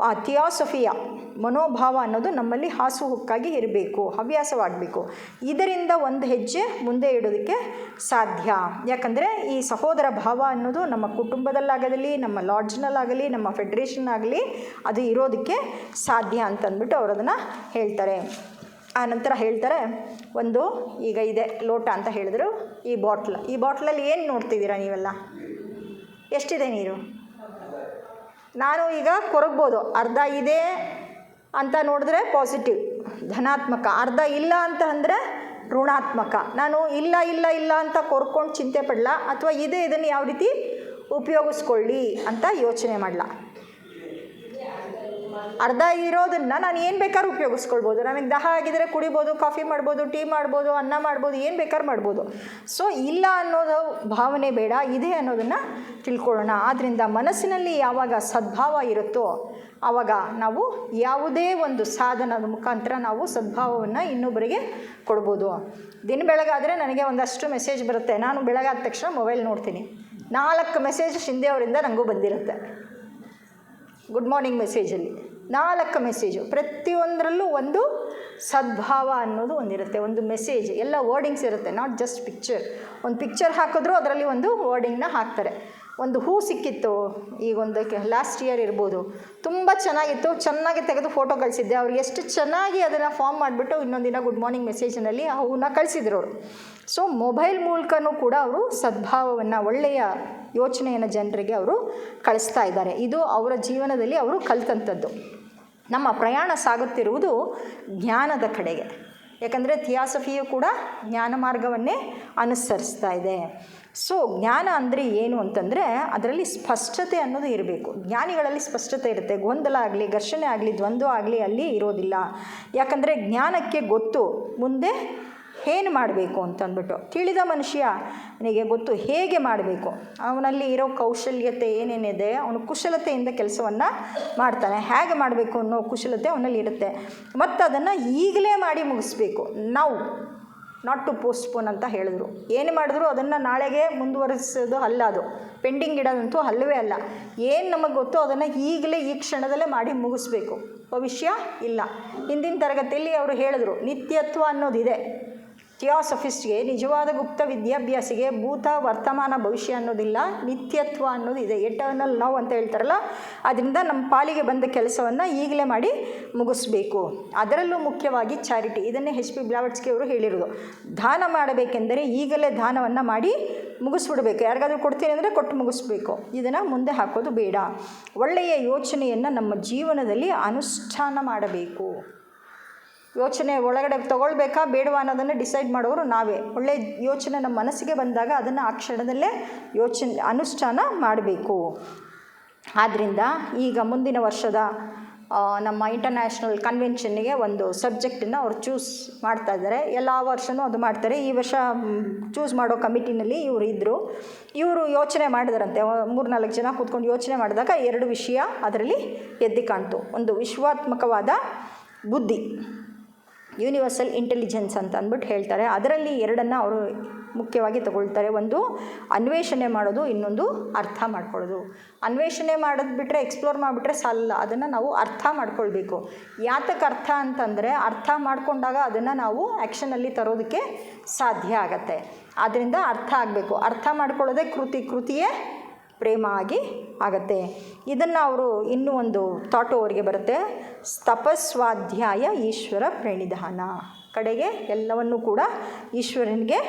C: ಆ ಥಿಯಾಸಫಿಯ ಮನೋಭಾವ ಅನ್ನೋದು ನಮ್ಮಲ್ಲಿ ಹಾಸುಹೊಕ್ಕಾಗಿ ಇರಬೇಕು, ಹವ್ಯಾಸವಾಗಬೇಕು. ಇದರಿಂದ ಒಂದು ಹೆಜ್ಜೆ ಮುಂದೆ ಇಡೋದಕ್ಕೆ ಸಾಧ್ಯ. ಯಾಕಂದರೆ ಈ ಸಹೋದರ ಭಾವ ಅನ್ನೋದು ನಮ್ಮ ಕುಟುಂಬದಲ್ಲಾಗಲಿ, ನಮ್ಮ ಲಾಡ್ಜ್ನಲ್ಲಾಗಲಿ, ನಮ್ಮ ಫೆಡ್ರೇಷನ್ ಆಗಲಿ ಅದು ಇರೋದಕ್ಕೆ ಸಾಧ್ಯ ಅಂತಂದ್ಬಿಟ್ಟು ಅವರು ಅದನ್ನು ಹೇಳ್ತಾರೆ. ಆ ನಂತರ ಹೇಳ್ತಾರೆ, ಒಂದು ಈಗ ಇದೆ ಲೋಟ ಅಂತ ಹೇಳಿದ್ರು, ಈ ಬಾಟ್ಲಲ್ಲಿ ಏನು ನೋಡ್ತಿದ್ದೀರಾ ನೀವೆಲ್ಲ? ಎಷ್ಟಿದೆ ನೀರು? ನಾನು ಈಗ ಕೊರಗ್ಬೋದು, ಅರ್ಧ ಇದೆ ಅಂತ ನೋಡಿದ್ರೆ ಪಾಸಿಟಿವ್ ಧನಾತ್ಮಕ, ಅರ್ಧ ಇಲ್ಲ ಅಂತ ಅಂದರೆ ಋಣಾತ್ಮಕ. ನಾನು ಇಲ್ಲ ಇಲ್ಲ ಇಲ್ಲ ಅಂತ ಕೊರ್ಕೊಂಡು ಚಿಂತೆ ಪಡಲ, ಅಥವಾ ಇದನ್ನು ಯಾವ ರೀತಿ ಉಪಯೋಗಿಸ್ಕೊಳ್ಳಿ ಅಂತ ಯೋಚನೆ ಮಾಡಲ. ಅರ್ಧ ಇರೋದನ್ನು ನಾನು ಏನು ಬೇಕಾದ್ರೂ ಉಪಯೋಗಿಸ್ಕೊಳ್ಬೋದು. ನನಗೆ ದಾಹ ಆಗಿದರೆ ಕುಡಿಬೋದು, ಕಾಫಿ ಮಾಡ್ಬೋದು, ಟೀ ಮಾಡ್ಬೋದು, ಅನ್ನ ಮಾಡ್ಬೋದು, ಏನು ಬೇಕಾದ್ರೂ ಮಾಡ್ಬೋದು. ಸೊ ಇಲ್ಲ ಅನ್ನೋದು ಭಾವನೆ ಬೇಡ, ಇದೆ ಅನ್ನೋದನ್ನು ತಿಳ್ಕೊಳ್ಳೋಣ. ಆದ್ದರಿಂದ ಮನಸ್ಸಿನಲ್ಲಿ ಯಾವಾಗ ಸದ್ಭಾವ ಇರುತ್ತೋ ಆವಾಗ ನಾವು ಯಾವುದೇ ಒಂದು ಸಾಧನದ ಮುಖಾಂತರ ನಾವು ಸದ್ಭಾವವನ್ನು ಇನ್ನೊಬ್ಬರಿಗೆ ಕೊಡ್ಬೋದು. ದಿನ ಬೆಳಗಾದರೆ ನನಗೆ ಒಂದಷ್ಟು ಮೆಸೇಜ್ ಬರುತ್ತೆ. ನಾನು ಬೆಳಗಾದ ತಕ್ಷಣ ಮೊಬೈಲ್ ನೋಡ್ತೀನಿ. 4 ಮೆಸೇಜ್ ಶಿಂದೆ ಅವರಿಂದ ನನಗೂ ಬಂದಿರುತ್ತೆ. ಗುಡ್ ಮಾರ್ನಿಂಗ್ ಮೆಸೇಜಲ್ಲಿ 4 ಮೆಸೇಜು, ಪ್ರತಿಯೊಂದರಲ್ಲೂ ಒಂದು ಸದ್ಭಾವ ಅನ್ನೋದು ಒಂದಿರುತ್ತೆ, ಒಂದು ಮೆಸೇಜ್. ಎಲ್ಲ ವರ್ಡಿಂಗ್ಸ್ ಇರುತ್ತೆ, ನಾಟ್ ಜಸ್ಟ್ ಪಿಕ್ಚರ್. ಒಂದು ಪಿಕ್ಚರ್ ಹಾಕಿದ್ರು ಅದರಲ್ಲಿ ಒಂದು ವರ್ಡಿಂಗ್ನ ಹಾಕ್ತಾರೆ. ಒಂದು ಹೂ ಸಿಕ್ಕಿತ್ತು, ಈಗ ಒಂದು ಲಾಸ್ಟ್ ಇಯರ್ ಇರ್ಬೋದು, ತುಂಬ ಚೆನ್ನಾಗಿತ್ತು, ಚೆನ್ನಾಗಿ ತೆಗೆದು ಫೋಟೋ ಕಳಿಸಿದ್ದೆ. ಅವ್ರು ಎಷ್ಟು ಚೆನ್ನಾಗಿ ಅದನ್ನು ಫಾರ್ಮ್ ಮಾಡಿಬಿಟ್ಟು ಇನ್ನೊಂದಿನ ಗುಡ್ ಮಾರ್ನಿಂಗ್ ಮೆಸೇಜಿನಲ್ಲಿ ಆ ಹೂವನ್ನ ಕಳಿಸಿದ್ರು ಅವರು. ಸೊ ಮೊಬೈಲ್ ಮೂಲಕನೂ ಕೂಡ ಅವರು ಸದ್ಭಾವವನ್ನು, ಒಳ್ಳೆಯ ಯೋಚನೆಯನ್ನು ಜನರಿಗೆ ಅವರು ಕಳಿಸ್ತಾ ಇದ್ದಾರೆ. ಇದು ಅವರ ಜೀವನದಲ್ಲಿ ಅವರು ಕಲಿತಂಥದ್ದು. ನಮ್ಮ ಪ್ರಯಾಣ ಸಾಗುತ್ತಿರುವುದು ಜ್ಞಾನದ ಕಡೆಗೆ. ಯಾಕಂದರೆ ಥಿಯಾಸಫಿಯು ಕೂಡ ಜ್ಞಾನ ಮಾರ್ಗವನ್ನೇ ಅನುಸರಿಸ್ತಾ ಇದೆ. ಸೊ ಜ್ಞಾನ ಅಂದರೆ ಏನು ಅಂತಂದರೆ ಅದರಲ್ಲಿ ಸ್ಪಷ್ಟತೆ ಅನ್ನೋದು ಇರಬೇಕು. ಜ್ಞಾನಿಗಳಲ್ಲಿ ಸ್ಪಷ್ಟತೆ ಇರುತ್ತೆ. ಗೊಂದಲ ಆಗಲಿ, ಘರ್ಷಣೆ ಆಗಲಿ, ದ್ವಂದ್ವ ಆಗಲಿ ಅಲ್ಲಿ ಇರೋದಿಲ್ಲ. ಯಾಕಂದರೆ ಜ್ಞಾನಕ್ಕೆ ಗೊತ್ತು ಮುಂದೆ ಏನು ಮಾಡಬೇಕು ಅಂತಂದ್ಬಿಟ್ಟು. ತಿಳಿದ ಮನುಷ್ಯನಿಗೆ ಗೊತ್ತು ಹೇಗೆ ಮಾಡಬೇಕು, ಅವನಲ್ಲಿ ಇರೋ ಕೌಶಲ್ಯತೆ ಏನೇನಿದೆ, ಅವನು ಕುಶಲತೆಯಿಂದ ಕೆಲಸವನ್ನು ಮಾಡ್ತಾನೆ. ಹೇಗೆ ಮಾಡಬೇಕು ಅನ್ನೋ ಕುಶಲತೆ ಅವನಲ್ಲಿ ಇರುತ್ತೆ. ಮತ್ತು ಅದನ್ನು ಈಗಲೇ ಮಾಡಿ ಮುಗಿಸ್ಬೇಕು. ನಾವು ನಾಟ್ ಟು ಪೋಸ್ಟ್ಪೋನ್ ಅಂತ ಹೇಳಿದ್ರು. ಏನು ಮಾಡಿದ್ರು ಅದನ್ನು ನಾಳೆಗೆ ಮುಂದುವರಿಸೋದು ಅಲ್ಲ, ಅದು ಪೆಂಡಿಂಗ್ ಇಡೋದಂತೂ ಅಲ್ಲವೇ ಅಲ್ಲ. ಏನು ನಮಗೆ ಗೊತ್ತೋ ಅದನ್ನು ಈಗಲೇ ಈ ಕ್ಷಣದಲ್ಲೇ ಮಾಡಿ ಮುಗಿಸ್ಬೇಕು. ಭವಿಷ್ಯ ಇಲ್ಲ. ಹಿಂದಿನ ತರಗತಿಯಲ್ಲಿ ಅವರು ಹೇಳಿದ್ರು ನಿತ್ಯತ್ವ ಅನ್ನೋದಿದೆ. ಥಿಯೋಸಫಿಸ್ಟ್ಗೆ, ನಿಜವಾದ ಗುಪ್ತ ವಿದ್ಯಾಭ್ಯಾಸಿಗೆ ಭೂತ, ವರ್ತಮಾನ, ಭವಿಷ್ಯ ಅನ್ನೋದಿಲ್ಲ, ನಿತ್ಯತ್ವ ಅನ್ನೋದು ಇದೆ. ಎಟರ್ನಲ್ ನೌ ಅಂತ ಹೇಳ್ತಾರಲ್ಲ, ಅದರಿಂದ ನಮ್ಮ ಪಾಲಿಗೆ ಬಂದ ಕೆಲಸವನ್ನು ಈಗಲೇ ಮಾಡಿ ಮುಗಿಸ್ಬೇಕು. ಅದರಲ್ಲೂ ಮುಖ್ಯವಾಗಿ ಚಾರಿಟಿ. ಇದನ್ನೇ HP ಬ್ಲಾವಟ್ಸ್ಕಿ ಅವರು ಹೇಳಿರೋದು. ದಾನ ಮಾಡಬೇಕೆಂದರೆ ಈಗಲೇ ದಾನವನ್ನು ಮಾಡಿ ಮುಗಿಸ್ಬಿಡ್ಬೇಕು. ಯಾರಿಗಾದ್ರೂ ಕೊಡ್ತೀನಿ ಅಂದರೆ ಕೊಟ್ಟು ಮುಗಿಸ್ಬೇಕು. ಇದನ್ನು ಮುಂದೆ ಹಾಕೋದು ಬೇಡ. ಒಳ್ಳೆಯ ಯೋಚನೆಯನ್ನು ನಮ್ಮ ಜೀವನದಲ್ಲಿ ಅನುಷ್ಠಾನ ಮಾಡಬೇಕು. ಯೋಚನೆ ಒಳಗಡೆ ತೊಗೊಳ್ಬೇಕಾ ಬೇಡವಾ ಅನ್ನೋದನ್ನು ಡಿಸೈಡ್ ಮಾಡೋರು ನಾವೇ. ಒಳ್ಳೆಯ ಯೋಚನೆ ನಮ್ಮ ಮನಸ್ಸಿಗೆ ಬಂದಾಗ ಅದನ್ನು ಆ ಕ್ಷಣದಲ್ಲೇ ಅನುಷ್ಠಾನ ಮಾಡಬೇಕು. ಆದ್ದರಿಂದ ಈಗ ಮುಂದಿನ ವರ್ಷದ ನಮ್ಮ ಇಂಟರ್ನ್ಯಾಷನಲ್ ಕನ್ವೆನ್ಷನ್ನಿಗೆ ಒಂದು ಸಬ್ಜೆಕ್ಟನ್ನು ಅವ್ರು ಚೂಸ್ ಮಾಡ್ತಾ ಇದ್ದಾರೆ. ಎಲ್ಲ ವರ್ಷವೂ ಅದು ಮಾಡ್ತಾರೆ. ಈ ವರ್ಷ ಚೂಸ್ ಮಾಡೋ ಕಮಿಟಿನಲ್ಲಿ ಇವರು ಇದ್ದರು. ಇವರು ಯೋಚನೆ ಮಾಡಿದಾರಂತೆ. 3-4 ಜನ ಕೂತ್ಕೊಂಡು ಯೋಚನೆ ಮಾಡಿದಾಗ 2 ವಿಷಯ ಅದರಲ್ಲಿ ಎದ್ದು ಕಾಣ್ತು. ಒಂದು ವಿಶ್ವಾತ್ಮಕವಾದ ಬುದ್ಧಿ, ಯೂನಿವರ್ಸಲ್ ಇಂಟೆಲಿಜೆನ್ಸ್ ಅಂತ ಅಂದ್ಬಿಟ್ಟು ಹೇಳ್ತಾರೆ. ಅದರಲ್ಲಿ 2 ಅವರು ಮುಖ್ಯವಾಗಿ ತಗೊಳ್ತಾರೆ. ಒಂದು ಅನ್ವೇಷಣೆ ಮಾಡೋದು, ಇನ್ನೊಂದು ಅರ್ಥ ಮಾಡ್ಕೊಳ್ಳೋದು. ಅನ್ವೇಷಣೆ ಮಾಡೋದು ಬಿಟ್ಟರೆ, ಎಕ್ಸ್ಪ್ಲೋರ್ ಮಾಡಿಬಿಟ್ರೆ ಸಾಲಲ್ಲ, ಅದನ್ನು ನಾವು ಅರ್ಥ ಮಾಡ್ಕೊಳ್ಬೇಕು. ಯಾತಕ್ಕೆ ಅರ್ಥ ಅಂತಂದರೆ ಅರ್ಥ ಮಾಡಿಕೊಂಡಾಗ ಅದನ್ನು ನಾವು ಆ್ಯಕ್ಷನಲ್ಲಿ ತರೋದಕ್ಕೆ ಸಾಧ್ಯ ಆಗತ್ತೆ. ಆದ್ದರಿಂದ ಅರ್ಥ ಆಗಬೇಕು. ಅರ್ಥ ಮಾಡ್ಕೊಳ್ಳೋದೇ ಕೃತಿಯೇ ಪ್ರೇಮ ಆಗಿ ಆಗತ್ತೆ. ಇದನ್ನು ಅವರು ಇನ್ನೂ ಒಂದು ಥಾಟು ಅವರಿಗೆ ಬರುತ್ತೆ. ತಪಸ್ವಾಧ್ಯಾಯ ಈಶ್ವರ ಪ್ರಣಿಧಾನ. ಕಡೆಗೆ ಎಲ್ಲವನ್ನೂ ಕೂಡ ಈಶ್ವರನಿಗೆ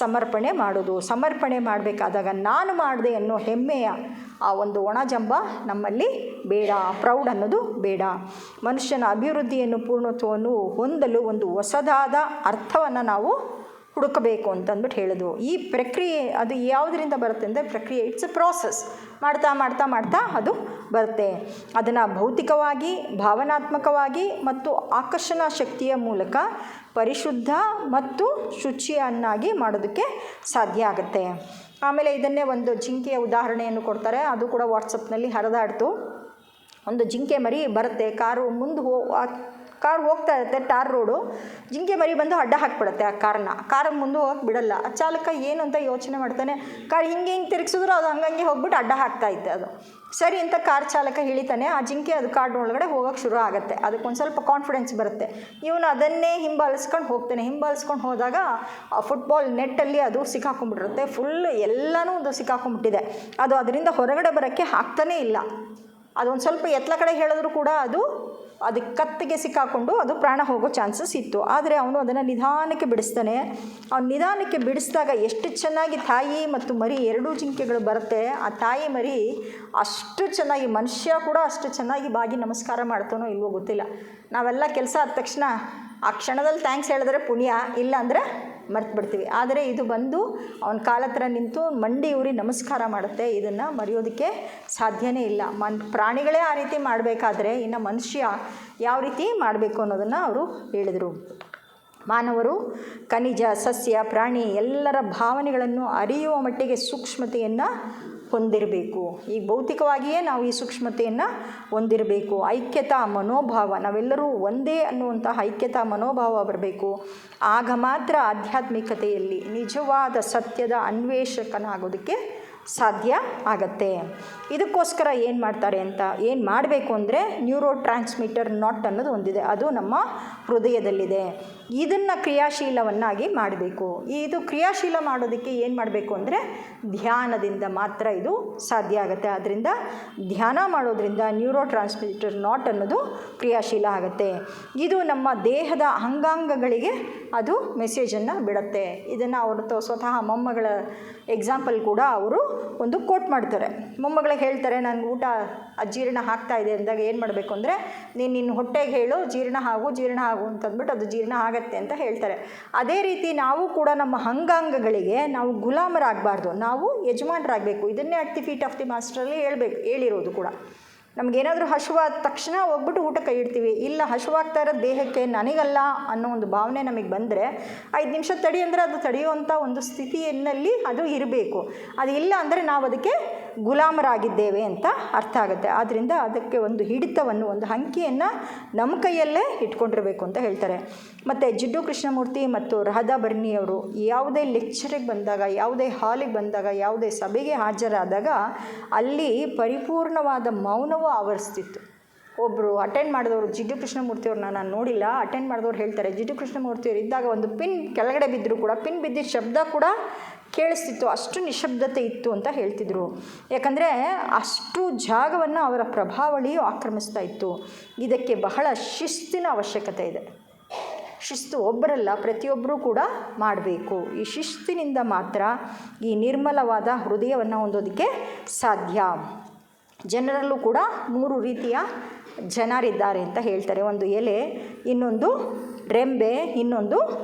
C: ಸಮರ್ಪಣೆ ಮಾಡೋದು. ಸಮರ್ಪಣೆ ಮಾಡಬೇಕಾದಾಗ ನಾನು ಮಾಡಿದೆ ಅನ್ನೋ ಹೆಮ್ಮೆಯ ಆ ಒಂದು ಒಣಜಂಬ ನಮ್ಮಲ್ಲಿ ಬೇಡ. ಪ್ರೌಡ್ ಅನ್ನೋದು ಬೇಡ. ಮನುಷ್ಯನ ಅಭಿವೃದ್ಧಿಯನ್ನು, ಪೂರ್ಣತ್ವವನ್ನು ಹೊಂದಲು ಒಂದು ಹೊಸದಾದ ಅರ್ಥವನ್ನು ನಾವು ಹುಡುಕಬೇಕು ಅಂತಂದ್ಬಿಟ್ಟು ಹೇಳಿದ್ರು. ಈ ಪ್ರಕ್ರಿಯೆ ಅದು ಯಾವುದರಿಂದ ಬರುತ್ತೆ ಅಂದರೆ ಪ್ರಕ್ರಿಯೆ, ಇಟ್ಸ್ ಎ ಪ್ರಾಸೆಸ್. ಮಾಡ್ತಾ ಮಾಡ್ತಾ ಮಾಡ್ತಾ ಅದು ಬರುತ್ತೆ. ಅದನ್ನು ಭೌತಿಕವಾಗಿ, ಭಾವನಾತ್ಮಕವಾಗಿ ಮತ್ತು ಆಕರ್ಷಣಾ ಶಕ್ತಿಯ ಮೂಲಕ ಪರಿಶುದ್ಧ ಮತ್ತು ಶುಚಿಯನ್ನಾಗಿ ಮಾಡೋದಕ್ಕೆ ಸಾಧ್ಯ ಆಗುತ್ತೆ. ಆಮೇಲೆ ಇದನ್ನೇ ಒಂದು ಜಿಂಕೆಯ ಉದಾಹರಣೆಯನ್ನು ಕೊಡ್ತಾರೆ. ಅದು ಕೂಡ ವಾಟ್ಸಪ್ನಲ್ಲಿ ಹರಿದಾಡ್ತು. ಒಂದು ಜಿಂಕೆ ಮರಿ ಬರುತ್ತೆ, ಕಾರು ಹೋಗ್ತಾ ಇರುತ್ತೆ, ಟಾರ್ ರೋಡು. ಜಿಂಕೆ ಮರಿ ಬಂದು ಅಡ್ಡ ಹಾಕಿಬಿಡುತ್ತೆ ಆ ಕಾರ್ ಮುಂದೆ ಹೋಗಕ್ಕೆ ಬಿಡಲ್ಲ. ಆ ಚಾಲಕ ಏನು ಅಂತ ಯೋಚನೆ ಮಾಡ್ತಾನೆ. ಕಾರ್ ಹಿಂಗೆ ತಿರುಗಿಸಿದ್ರು ಅದು ಹಂಗಂಗೆ ಹೋಗ್ಬಿಟ್ಟು ಅಡ್ಡ ಹಾಕ್ತಾ ಇತ್ತೆ. ಅದು ಸರಿ ಅಂತ ಕಾರ್ ಚಾಲಕ ಹಿಳಿತಾನೆ. ಆ ಜಿಂಕೆ ಅದು ಕಾಡ್ ಒಳಗಡೆ ಹೋಗೋಕ್ಕೆ ಶುರು ಆಗುತ್ತೆ. ಅದಕ್ಕೊಂದು ಸ್ವಲ್ಪ ಕಾನ್ಫಿಡೆನ್ಸ್ ಬರುತ್ತೆ. ಇವನು ಅದನ್ನೇ ಹಿಂಬಾಲಿಸ್ಕೊಂಡು ಹೋಗ್ತಾನೆ. ಹಿಂಬಾಲಿಸ್ಕೊಂಡು ಹೋದಾಗ ಆ ಫುಟ್ಬಾಲ್ ನೆಟ್ಟಲ್ಲಿ ಅದು ಸಿಕ್ಕಾಕೊಂಡ್ಬಿಟ್ಟಿರುತ್ತೆ. ಫುಲ್ ಎಲ್ಲನೂ ಅದು ಸಿಕ್ಕಾಕೊಂಡ್ಬಿಟ್ಟಿದೆ. ಅದು ಅದರಿಂದ ಹೊರಗಡೆ ಬರೋಕ್ಕೆ ಆಗ್ತಾನೇ ಇಲ್ಲ. ಅದೊಂದು ಸ್ವಲ್ಪ ಎತ್ತಲ ಕಡೆ ಹೇಳಿದ್ರು ಕೂಡ ಅದು ಅದಕ್ಕೆ ಕತ್ತಿಗೆ ಸಿಕ್ಕಾಕೊಂಡು ಅದು ಪ್ರಾಣ ಹೋಗೋ ಚಾನ್ಸಸ್ ಇತ್ತು. ಆದರೆ ಅವನು ಅದನ್ನು ನಿಧಾನಕ್ಕೆ ಬಿಡಿಸ್ತಾನೆ. ಅವ್ನು ನಿಧಾನಕ್ಕೆ ಬಿಡಿಸಿದಾಗ ಎಷ್ಟು ಚೆನ್ನಾಗಿ ತಾಯಿ ಮತ್ತು ಮರಿ ಎರಡೂ ಜಿಂಕೆಗಳು ಬರುತ್ತೆ. ಆ ತಾಯಿ ಮರಿ ಅಷ್ಟು ಚೆನ್ನಾಗಿ, ಮನುಷ್ಯ ಕೂಡ ಅಷ್ಟು ಚೆನ್ನಾಗಿ ಬಾಗಿ ನಮಸ್ಕಾರ ಮಾಡ್ತಾನೋ ಇಲ್ವೋ ಗೊತ್ತಿಲ್ಲ. ನಾವೆಲ್ಲ ಕೆಲಸ ಆದ ತಕ್ಷಣ ಆ ಕ್ಷಣದಲ್ಲಿ ಥ್ಯಾಂಕ್ಸ್ ಹೇಳಿದ್ರೆ ಪುಣ್ಯ, ಇಲ್ಲ ಅಂದರೆ ಮರ್ತು ಬಿಡ್ತೀವಿ. ಆದರೆ ಇದು ಬಂದು ಅವನ ಕಾಲ ಹತ್ರ ನಿಂತು ಮಂಡಿ ಊರಿ ನಮಸ್ಕಾರ ಮಾಡುತ್ತೆ. ಇದನ್ನು ಮರೆಯೋದಕ್ಕೆ ಸಾಧ್ಯನೇ ಇಲ್ಲ. ಪ್ರಾಣಿಗಳೇ ಆ ರೀತಿ ಮಾಡಬೇಕಾದ್ರೆ ಇನ್ನು ಮನುಷ್ಯ ಯಾವ ರೀತಿ ಮಾಡಬೇಕು ಅನ್ನೋದನ್ನು ಅವರು ಹೇಳಿದರು. ಮಾನವರು ಖನಿಜ, ಸಸ್ಯ, ಪ್ರಾಣಿ ಎಲ್ಲರ ಭಾವನೆಗಳನ್ನು ಅರಿಯುವ ಮಟ್ಟಿಗೆ ಸೂಕ್ಷ್ಮತೆಯನ್ನು ಹೊಂದಿರಬೇಕು. ಈ ಭೌತಿಕವಾಗಿಯೇ ನಾವು ಈ ಸೂಕ್ಷ್ಮತೆಯನ್ನು ಹೊಂದಿರಬೇಕು. ಐಕ್ಯತಾ ಮನೋಭಾವ, ನಾವೆಲ್ಲರೂ ಒಂದೇ ಅನ್ನುವಂತಹ ಐಕ್ಯತಾ ಮನೋಭಾವ ಬರಬೇಕು. ಆಗ ಮಾತ್ರ ಆಧ್ಯಾತ್ಮಿಕತೆಯಲ್ಲಿ ನಿಜವಾದ ಸತ್ಯದ ಅನ್ವೇಷಕನಾಗೋದಕ್ಕೆ ಸಾಧ್ಯ ಆಗತ್ತೆ. ಇದಕ್ಕೋಸ್ಕರ ಏನು ಮಾಡ್ತಾರೆ ಅಂತ, ಏನು ಮಾಡಬೇಕು ಅಂದರೆ ನ್ಯೂರೋ ಟ್ರಾನ್ಸ್ಮಿಟರ್ ನಾಟ್ ಅನ್ನೋದು ಒಂದಿದೆ, ಅದು ನಮ್ಮ ಹೃದಯದಲ್ಲಿದೆ. ಇದನ್ನು ಕ್ರಿಯಾಶೀಲವನ್ನಾಗಿ ಮಾಡಬೇಕು. ಇದು ಕ್ರಿಯಾಶೀಲ ಮಾಡೋದಕ್ಕೆ ಏನು ಮಾಡಬೇಕು ಅಂದರೆ ಧ್ಯಾನದಿಂದ ಮಾತ್ರ ಇದು ಸಾಧ್ಯ ಆಗುತ್ತೆ. ಆದ್ದರಿಂದ ಧ್ಯಾನ ಮಾಡೋದ್ರಿಂದ ನ್ಯೂರೋ ಟ್ರಾನ್ಸ್ಮಿಟರ್ ನಾಟ್ ಅನ್ನೋದು ಕ್ರಿಯಾಶೀಲ ಆಗುತ್ತೆ. ಇದು ನಮ್ಮ ದೇಹದ ಅಂಗಾಂಗಗಳಿಗೆ ಅದು ಮೆಸೇಜನ್ನು ಬಿಡುತ್ತೆ. ಇದನ್ನು ಅವರು ಸ್ವತಃ ಮೊಮ್ಮಗಳ ಎಕ್ಸಾಂಪಲ್ ಕೂಡ ಅವರು ಒಂದು ಕೋಟ್ ಮಾಡ್ತಾರೆ. ಮೊಮ್ಮಗಳಿಗೆ ಹೇಳ್ತಾರೆ, ನನಗೆ ಊಟ ಅಜೀರ್ಣ ಆಗ್ತಾ ಇದೆ ಅಂದಾಗ ಏನು ಮಾಡಬೇಕು ಅಂದರೆ, ನೀನು ನಿನ್ನ ಹೊಟ್ಟೆಗೆ ಹೇಳು ಜೀರ್ಣ ಆಗು ಅಂತಂದ್ಬಿಟ್ಟು ಅದು ಜೀರ್ಣ ಆಗತ್ತೆ ಅಂತ ಹೇಳ್ತಾರೆ. ಅದೇ ರೀತಿ ನಾವು ಕೂಡ ನಮ್ಮ ಅಂಗಾಂಗಗಳಿಗೆ ನಾವು ಗುಲಾಮರಾಗಬಾರ್ದು, ನಾವು ಯಜಮಾನರಾಗಬೇಕು. ಇದನ್ನೇ at the feet of the ಮಾಸ್ಟರಲ್ಲಿ ಹೇಳಿರೋದು ಕೂಡ. ನಮಗೇನಾದರೂ ಹಸುವಾದ ತಕ್ಷಣ ಹೋಗ್ಬಿಟ್ಟು ಊಟ ಕೈ ಇಡ್ತೀವಿ. ಇಲ್ಲ, ಹಸುವಾಗ್ತಾ ಇರೋ ದೇಹಕ್ಕೆ ನನಗಲ್ಲ ಅನ್ನೋ ಒಂದು ಭಾವನೆ ನಮಗೆ ಬಂದರೆ 5 ನಿಮಿಷ ತಡಿ ಅಂದರೆ ಅದು ತಡೆಯುವಂಥ ಒಂದು ಸ್ಥಿತಿಯಲ್ಲಿ ಅದು ಇರಬೇಕು. ಅದು ಇಲ್ಲ ಅಂದರೆ ನಾವು ಅದಕ್ಕೆ ಗುಲಾಮರಾಗಿದ್ದೇವೆ ಅಂತ ಅರ್ಥ ಆಗುತ್ತೆ. ಆದ್ದರಿಂದ ಅದಕ್ಕೆ ಒಂದು ಹಿಡಿತವನ್ನು, ಒಂದು ಅಂಕಿಯನ್ನು ನಮ್ಮ ಕೈಯಲ್ಲೇ ಇಟ್ಕೊಂಡಿರಬೇಕು ಅಂತ ಹೇಳ್ತಾರೆ. ಮತ್ತು ಜಿಡ್ಡು ಕೃಷ್ಣಮೂರ್ತಿ ಮತ್ತು ರಾಧಾ ಬರ್ನಿಯವರು ಯಾವುದೇ ಲೆಕ್ಚರಿಗೆ ಬಂದಾಗ, ಯಾವುದೇ ಹಾಲಿಗೆ ಬಂದಾಗ, ಯಾವುದೇ ಸಭೆಗೆ ಹಾಜರಾದಾಗ ಅಲ್ಲಿ ಪರಿಪೂರ್ಣವಾದ ಮೌನವು ಆವರಿಸ್ತಿತ್ತು. ಒಬ್ಬರು ಅಟೆಂಡ್ ಮಾಡಿದವರು, ಜಿಡ್ಡು ಕೃಷ್ಣಮೂರ್ತಿಯವ್ರನ್ನ ನಾನು ನೋಡಿಲ್ಲ, ಅಟೆಂಡ್ ಮಾಡಿದವ್ರು ಹೇಳ್ತಾರೆ, ಜಿಡ್ಡು ಕೃಷ್ಣಮೂರ್ತಿಯವರು ಇದ್ದಾಗ ಒಂದು ಪಿನ್ ಕೆಳಗಡೆ ಬಿದ್ದರೂ ಕೂಡ ಪಿನ್ ಬಿದ್ದಿದ್ದ ಶಬ್ದ ಕೂಡ ಕೇಳಿಸ್ತಿತ್ತು, ಅಷ್ಟು ನಿಶಬ್ದತೆ ಇತ್ತು ಅಂತ ಹೇಳ್ತಿದ್ರು. ಯಾಕಂದರೆ ಅಷ್ಟು ಜಾಗವನ್ನು ಅವರ ಪ್ರಭಾವಳಿಯು ಆಕ್ರಮಿಸ್ತಾ ಇತ್ತು. ಇದಕ್ಕೆ ಬಹಳ ಶಿಸ್ತಿನ ಅವಶ್ಯಕತೆ ಇದೆ. ಶಿಸ್ತು ಒಬ್ಬರಲ್ಲ, ಪ್ರತಿಯೊಬ್ಬರೂ ಕೂಡ ಮಾಡಬೇಕು. ಈ ಶಿಸ್ತಿನಿಂದ ಮಾತ್ರ ಈ ನಿರ್ಮಲವಾದ ಹೃದಯವನ್ನು ಹೊಂದೋದಕ್ಕೆ ಸಾಧ್ಯ. ಜನರಲ್ಲೂ ಕೂಡ 3 ರೀತಿಯ ಜನರಿದ್ದಾರೆ ಅಂತ ಹೇಳ್ತಾರೆ. ಒಂದು ಎಲೆ, ಇನ್ನೊಂದು ರೆಂಬೆ, ಇನ್ನೊಂದು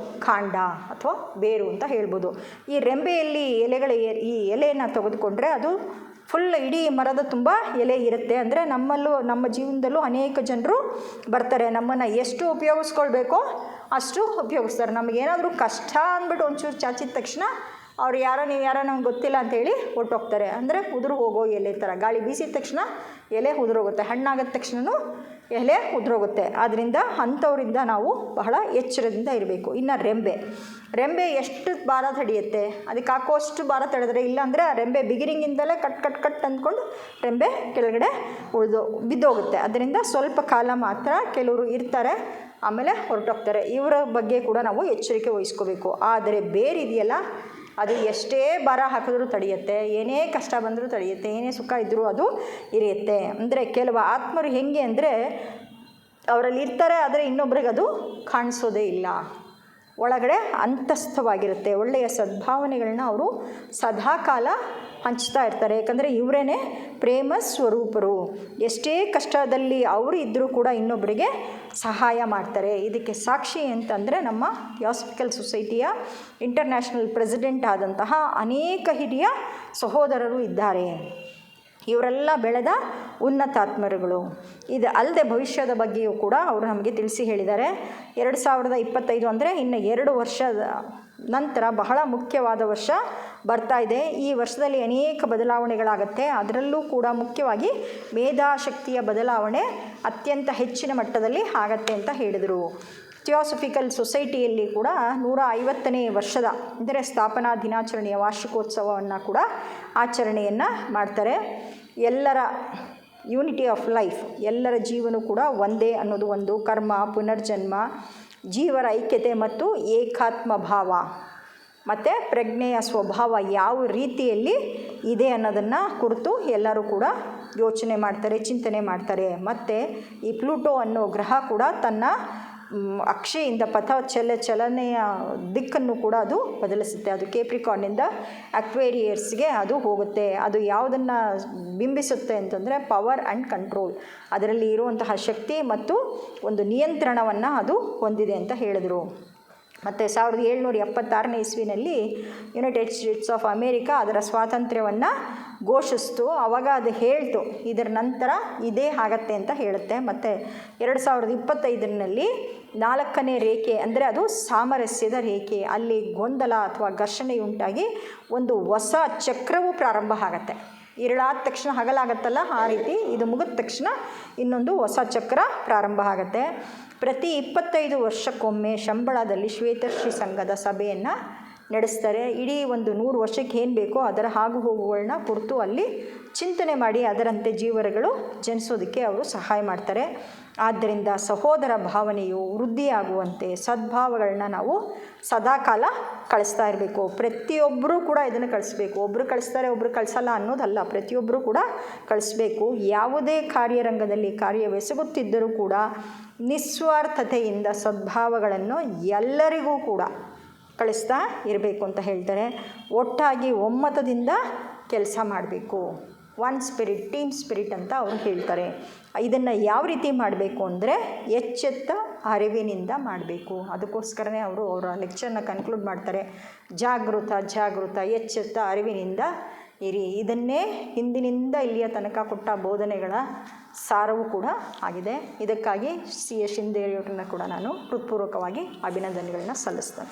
C: ಕಾಂಡ ಅಥವಾ ಬೇರು ಅಂತ ಹೇಳ್ಬೋದು. ಈ ರೆಂಬೆಯಲ್ಲಿ ಈ ಎಲೆಯನ್ನು ತೆಗೆದುಕೊಂಡ್ರೆ ಅದು ಫುಲ್ ಇಡೀ ಮರದ ತುಂಬ ಎಲೆ ಇರುತ್ತೆ. ಅಂದರೆ ನಮ್ಮ ಜೀವನದಲ್ಲೂ ಅನೇಕ ಜನರು ಬರ್ತಾರೆ, ನಮ್ಮನ್ನು ಎಷ್ಟು ಉಪಯೋಗಿಸ್ಕೊಳ್ಬೇಕೋ ಅಷ್ಟು ಉಪಯೋಗಿಸ್ತಾರೆ. ನಮಗೇನಾದರೂ ಕಷ್ಟ ಅಂದ್ಬಿಟ್ಟು ಒಂಚೂರು ಚಾಚಿದ ತಕ್ಷಣ ಅವ್ರು ನೀವು ಯಾರೋ ನಮ್ಗೆ ಗೊತ್ತಿಲ್ಲ ಅಂಥೇಳಿ ಹೊರ್ಟೋಗ್ತಾರೆ. ಅಂದರೆ ಉದುರು ಹೋಗೋ ಎಲೆ ಥರ, ಗಾಳಿ ಬೀಸಿದ ತಕ್ಷಣ ಎಲೆ ಉದುರೋಗುತ್ತೆ, ಹಣ್ಣಾಗದ ತಕ್ಷಣವೂ ಎಲೆ ಉದುರೋಗುತ್ತೆ. ಆದ್ದರಿಂದ ಅಂಥವರಿಂದ ನಾವು ಬಹಳ ಎಚ್ಚರದಿಂದ ಇರಬೇಕು. ಇನ್ನು ರೆಂಬೆ ಎಷ್ಟು ಭಾರ ತಡೆಯುತ್ತೆ, ಅದಕ್ಕೆ ಹಾಕೋಷ್ಟು ಭಾರ ತಡೆದ್ರೆ, ಇಲ್ಲಾಂದರೆ ಆ ರೆಂಬೆ ಬಿಗಿನಿಂಗಿಂದಲೇ ಕಟ್ ಅಂದ್ಕೊಂಡು ರೆಂಬೆ ಕೆಳಗಡೆ ಬಿದ್ದೋಗುತ್ತೆ. ಅದರಿಂದ ಸ್ವಲ್ಪ ಕಾಲ ಮಾತ್ರ ಕೆಲವರು ಇರ್ತಾರೆ, ಆಮೇಲೆ ಹೊರಟೋಗ್ತಾರೆ. ಇವರ ಬಗ್ಗೆ ಕೂಡ ನಾವು ಎಚ್ಚರಿಕೆ ವಹಿಸ್ಕೋಬೇಕು. ಆದರೆ ಬೇರಿದೆಯಲ್ಲ, ಅದು ಎಷ್ಟೇ ಭಾರ ಹಾಕಿದ್ರೂ ತಡೆಯುತ್ತೆ, ಏನೇ ಕಷ್ಟ ಬಂದರೂ ತಡೆಯುತ್ತೆ, ಏನೇ ಸುಖ ಇದ್ದರೂ ಅದು ಇರಿಯುತ್ತೆ. ಅಂದರೆ ಕೆಲವು ಆತ್ಮರು ಹೆಂಗೆ ಅಂದರೆ ಅವರಲ್ಲಿ ಇರ್ತಾರೆ, ಆದರೆ ಇನ್ನೊಬ್ರಿಗೆ ಅದು ಕಾಣಿಸೋದೇ ಇಲ್ಲ. ಒಳಗಡೆ ಅಂತಸ್ಥವಾಗಿರುತ್ತೆ. ಒಳ್ಳೆಯ ಸದ್ಭಾವನೆಗಳನ್ನ ಅವರು ಸದಾಕಾಲ ಹಂಚ್ತಾ ಇರ್ತಾರೆ. ಯಾಕಂದರೆ ಇವರೇ ಪ್ರೇಮ ಸ್ವರೂಪರು. ಎಷ್ಟೇ ಕಷ್ಟದಲ್ಲಿ ಅವರು ಇದ್ದರೂ ಕೂಡ ಇನ್ನೊಬ್ಬರಿಗೆ ಸಹಾಯ ಮಾಡ್ತಾರೆ. ಇದಕ್ಕೆ ಸಾಕ್ಷಿ ಅಂತಂದರೆ ನಮ್ಮ ಥಿಯಾಸಫಿಕಲ್ ಸೊಸೈಟಿಯ ಇಂಟರ್ನ್ಯಾಷನಲ್ ಪ್ರೆಸಿಡೆಂಟ್ ಆದಂತಹ ಅನೇಕ ಹಿರಿಯ ಸಹೋದರರು ಇದ್ದಾರೆ. ಇವರೆಲ್ಲ ಬೆಳೆದ ಉನ್ನತಾತ್ಮರುಗಳು. ಇದು ಅಲ್ಲದೆ ಭವಿಷ್ಯದ ಬಗ್ಗೆಯೂ ಕೂಡ ಅವರು ನಮಗೆ ತಿಳಿಸಿ ಹೇಳಿದ್ದಾರೆ. 2025 ಅಂದರೆ ಇನ್ನು 2 ವರ್ಷದ ನಂತರ ಬಹಳ ಮುಖ್ಯವಾದ ವರ್ಷ ಬರ್ತಾ ಇದೆ. ಈ ವರ್ಷದಲ್ಲಿ ಅನೇಕ ಬದಲಾವಣೆಗಳಾಗುತ್ತೆ. ಅದರಲ್ಲೂ ಕೂಡ ಮುಖ್ಯವಾಗಿ ಮೇಧಾಶಕ್ತಿಯ ಬದಲಾವಣೆ ಅತ್ಯಂತ ಹೆಚ್ಚಿನ ಮಟ್ಟದಲ್ಲಿ ಆಗತ್ತೆ ಅಂತ ಹೇಳಿದರು. ಥಿಯೋಸಫಿಕಲ್ ಸೊಸೈಟಿಯಲ್ಲಿ ಕೂಡ 150ನೇ ವರ್ಷದ ಅಂದರೆ ಸ್ಥಾಪನಾ ದಿನಾಚರಣೆಯ ವಾರ್ಷಿಕೋತ್ಸವವನ್ನು ಕೂಡ ಆಚರಣೆಯನ್ನು ಮಾಡ್ತಾರೆ. ಎಲ್ಲರ ಯೂನಿಟಿ ಆಫ್ ಲೈಫ್, ಎಲ್ಲರ ಜೀವನ ಕೂಡ ಒಂದೇ ಅನ್ನೋದು ಒಂದು, ಕರ್ಮ, ಪುನರ್ಜನ್ಮ, ಜೀವರ ಐಕ್ಯತೆ ಮತ್ತು ಏಕಾತ್ಮ ಭಾವ ಮತ್ತು ಪ್ರಜ್ಞೆಯ ಸ್ವಭಾವ ಯಾವ ರೀತಿಯಲ್ಲಿ ಇದೆ ಅನ್ನೋದನ್ನು ಕುರಿತು ಎಲ್ಲರೂ ಕೂಡ ಯೋಚನೆ ಮಾಡ್ತಾರೆ, ಚಿಂತನೆ ಮಾಡ್ತಾರೆ. ಮತ್ತು ಈ ಪ್ಲೂಟೋ ಅನ್ನೋ ಗ್ರಹ ಕೂಡ ತನ್ನ ಅಕ್ಷೆಯಿಂದ ಚಲನೆಯ ದಿಕ್ಕನ್ನು ಕೂಡ ಅದು ಬದಲಿಸುತ್ತೆ. ಅದು ಕೇಪ್ರಿಕಾರ್ನಿಂದ ಅಕ್ವೇರಿಯರ್ಸ್ಗೆ ಅದು ಹೋಗುತ್ತೆ. ಅದು ಯಾವುದನ್ನು ಬಿಂಬಿಸುತ್ತೆ ಅಂತಂದರೆ ಪವರ್ ಆ್ಯಂಡ್ ಕಂಟ್ರೋಲ್, ಅದರಲ್ಲಿ ಇರುವಂತಹ ಶಕ್ತಿ ಮತ್ತು ಒಂದು ನಿಯಂತ್ರಣವನ್ನು ಅದು ಹೊಂದಿದೆ ಅಂತ ಹೇಳಿದರು. ಮತ್ತು 1776ನೇ ಇಸ್ವಿನಲ್ಲಿ ಯುನೈಟೆಡ್ ಸ್ಟೇಟ್ಸ್ ಆಫ್ ಅಮೇರಿಕಾ ಅದರ ಸ್ವಾತಂತ್ರ್ಯವನ್ನು ಘೋಷಿಸ್ತು. ಆವಾಗ ಅದು ಹೇಳ್ತು ಇದರ ನಂತರ ಇದೇ ಆಗತ್ತೆ ಅಂತ ಹೇಳುತ್ತೆ. ಮತ್ತು 2025ರಲ್ಲಿ 4ನೇ ರೇಖೆ ಅಂದರೆ ಅದು ಸಾಮರಸ್ಯದ ರೇಖೆ, ಅಲ್ಲಿ ಗೊಂದಲ ಅಥವಾ ಘರ್ಷಣೆಯುಂಟಾಗಿ ಒಂದು ಹೊಸ ಚಕ್ರವು ಪ್ರಾರಂಭ ಆಗತ್ತೆ. ಇರಳಾದ ತಕ್ಷಣ ಹಗಲಾಗತ್ತಲ್ಲ, ಆ ರೀತಿ ಇದು ಮುಗಿದ ತಕ್ಷಣ ಇನ್ನೊಂದು ಹೊಸ ಚಕ್ರ ಪ್ರಾರಂಭ ಆಗುತ್ತೆ. ಪ್ರತಿ 25 ವರ್ಷಕ್ಕೊಮ್ಮೆ ಶಂಬಳದಲ್ಲಿ ಶ್ವೇತಶ್ರೀ ಸಂಘದ ಸಭೆಯನ್ನು ನಡೆಸ್ತಾರೆ. ಇಡೀ ಒಂದು 100 ವರ್ಷಕ್ಕೆ ಏನು ಬೇಕೋ ಅದರ ಆಗು ಹೋಗುಗಳನ್ನ ಕುರಿತು ಅಲ್ಲಿ ಚಿಂತನೆ ಮಾಡಿ ಅದರಂತೆ ಜೀವನಗಳು ಜನಿಸೋದಕ್ಕೆ ಅವರು ಸಹಾಯ ಮಾಡ್ತಾರೆ. ಆದ್ದರಿಂದ ಸಹೋದರ ಭಾವನೆಯು ವೃದ್ಧಿಯಾಗುವಂತೆ ಸದ್ಭಾವಗಳನ್ನ ನಾವು ಸದಾಕಾಲ ಕಳಿಸ್ತಾ ಇರಬೇಕು. ಪ್ರತಿಯೊಬ್ಬರೂ ಕೂಡ ಇದನ್ನು ಕಳಿಸ್ಬೇಕು. ಒಬ್ಬರು ಕಳಿಸ್ತಾರೆ ಒಬ್ಬರು ಕಳಿಸಲ್ಲ ಅನ್ನೋದಲ್ಲ, ಪ್ರತಿಯೊಬ್ಬರೂ ಕೂಡ ಕಳಿಸ್ಬೇಕು. ಯಾವುದೇ ಕಾರ್ಯರಂಗದಲ್ಲಿ ಕಾರ್ಯವೆಸಗುತ್ತಿದ್ದರೂ ಕೂಡ ನಿಸ್ವಾರ್ಥತೆಯಿಂದ ಸದ್ಭಾವಗಳನ್ನು ಎಲ್ಲರಿಗೂ ಕೂಡ ಕಳಿಸ್ತಾ ಇರಬೇಕು ಅಂತ ಹೇಳ್ತಾರೆ. ಒಟ್ಟಾಗಿ ಒಮ್ಮತದಿಂದ ಕೆಲಸ ಮಾಡಬೇಕು. ಒನ್ ಸ್ಪಿರಿಟ್, ಟೀಮ್ ಸ್ಪಿರಿಟ್ ಅಂತ ಅವರು ಹೇಳ್ತಾರೆ. ಇದನ್ನು ಯಾವ ರೀತಿ ಮಾಡಬೇಕು ಅಂದರೆ ಎಚ್ಚೆತ್ತ ಅರಿವಿನಿಂದ ಮಾಡಬೇಕು. ಅದಕ್ಕೋಸ್ಕರನೇ ಅವರು ಅವರ ಲೆಕ್ಚರ್ನ ಕನ್ಕ್ಲೂಡ್ ಮಾಡ್ತಾರೆ, ಜಾಗೃತ ಎಚ್ಚೆತ್ತ ಅರಿವಿನಿಂದ ಇರಿ. ಇದನ್ನೇ ಹಿಂದಿನಿಂದ ಇಲ್ಲಿಯ ತನಕ ಕೊಟ್ಟ ಬೋಧನೆಗಳ ಸಾರವೂ ಕೂಡ ಆಗಿದೆ. ಇದಕ್ಕಾಗಿ ಶಿಂದೆ ಅವರನ್ನು ಕೂಡ ನಾನು ಹೃತ್ಪೂರ್ವಕವಾಗಿ ಅಭಿನಂದನೆಗಳನ್ನ ಸಲ್ಲಿಸ್ತೇನೆ.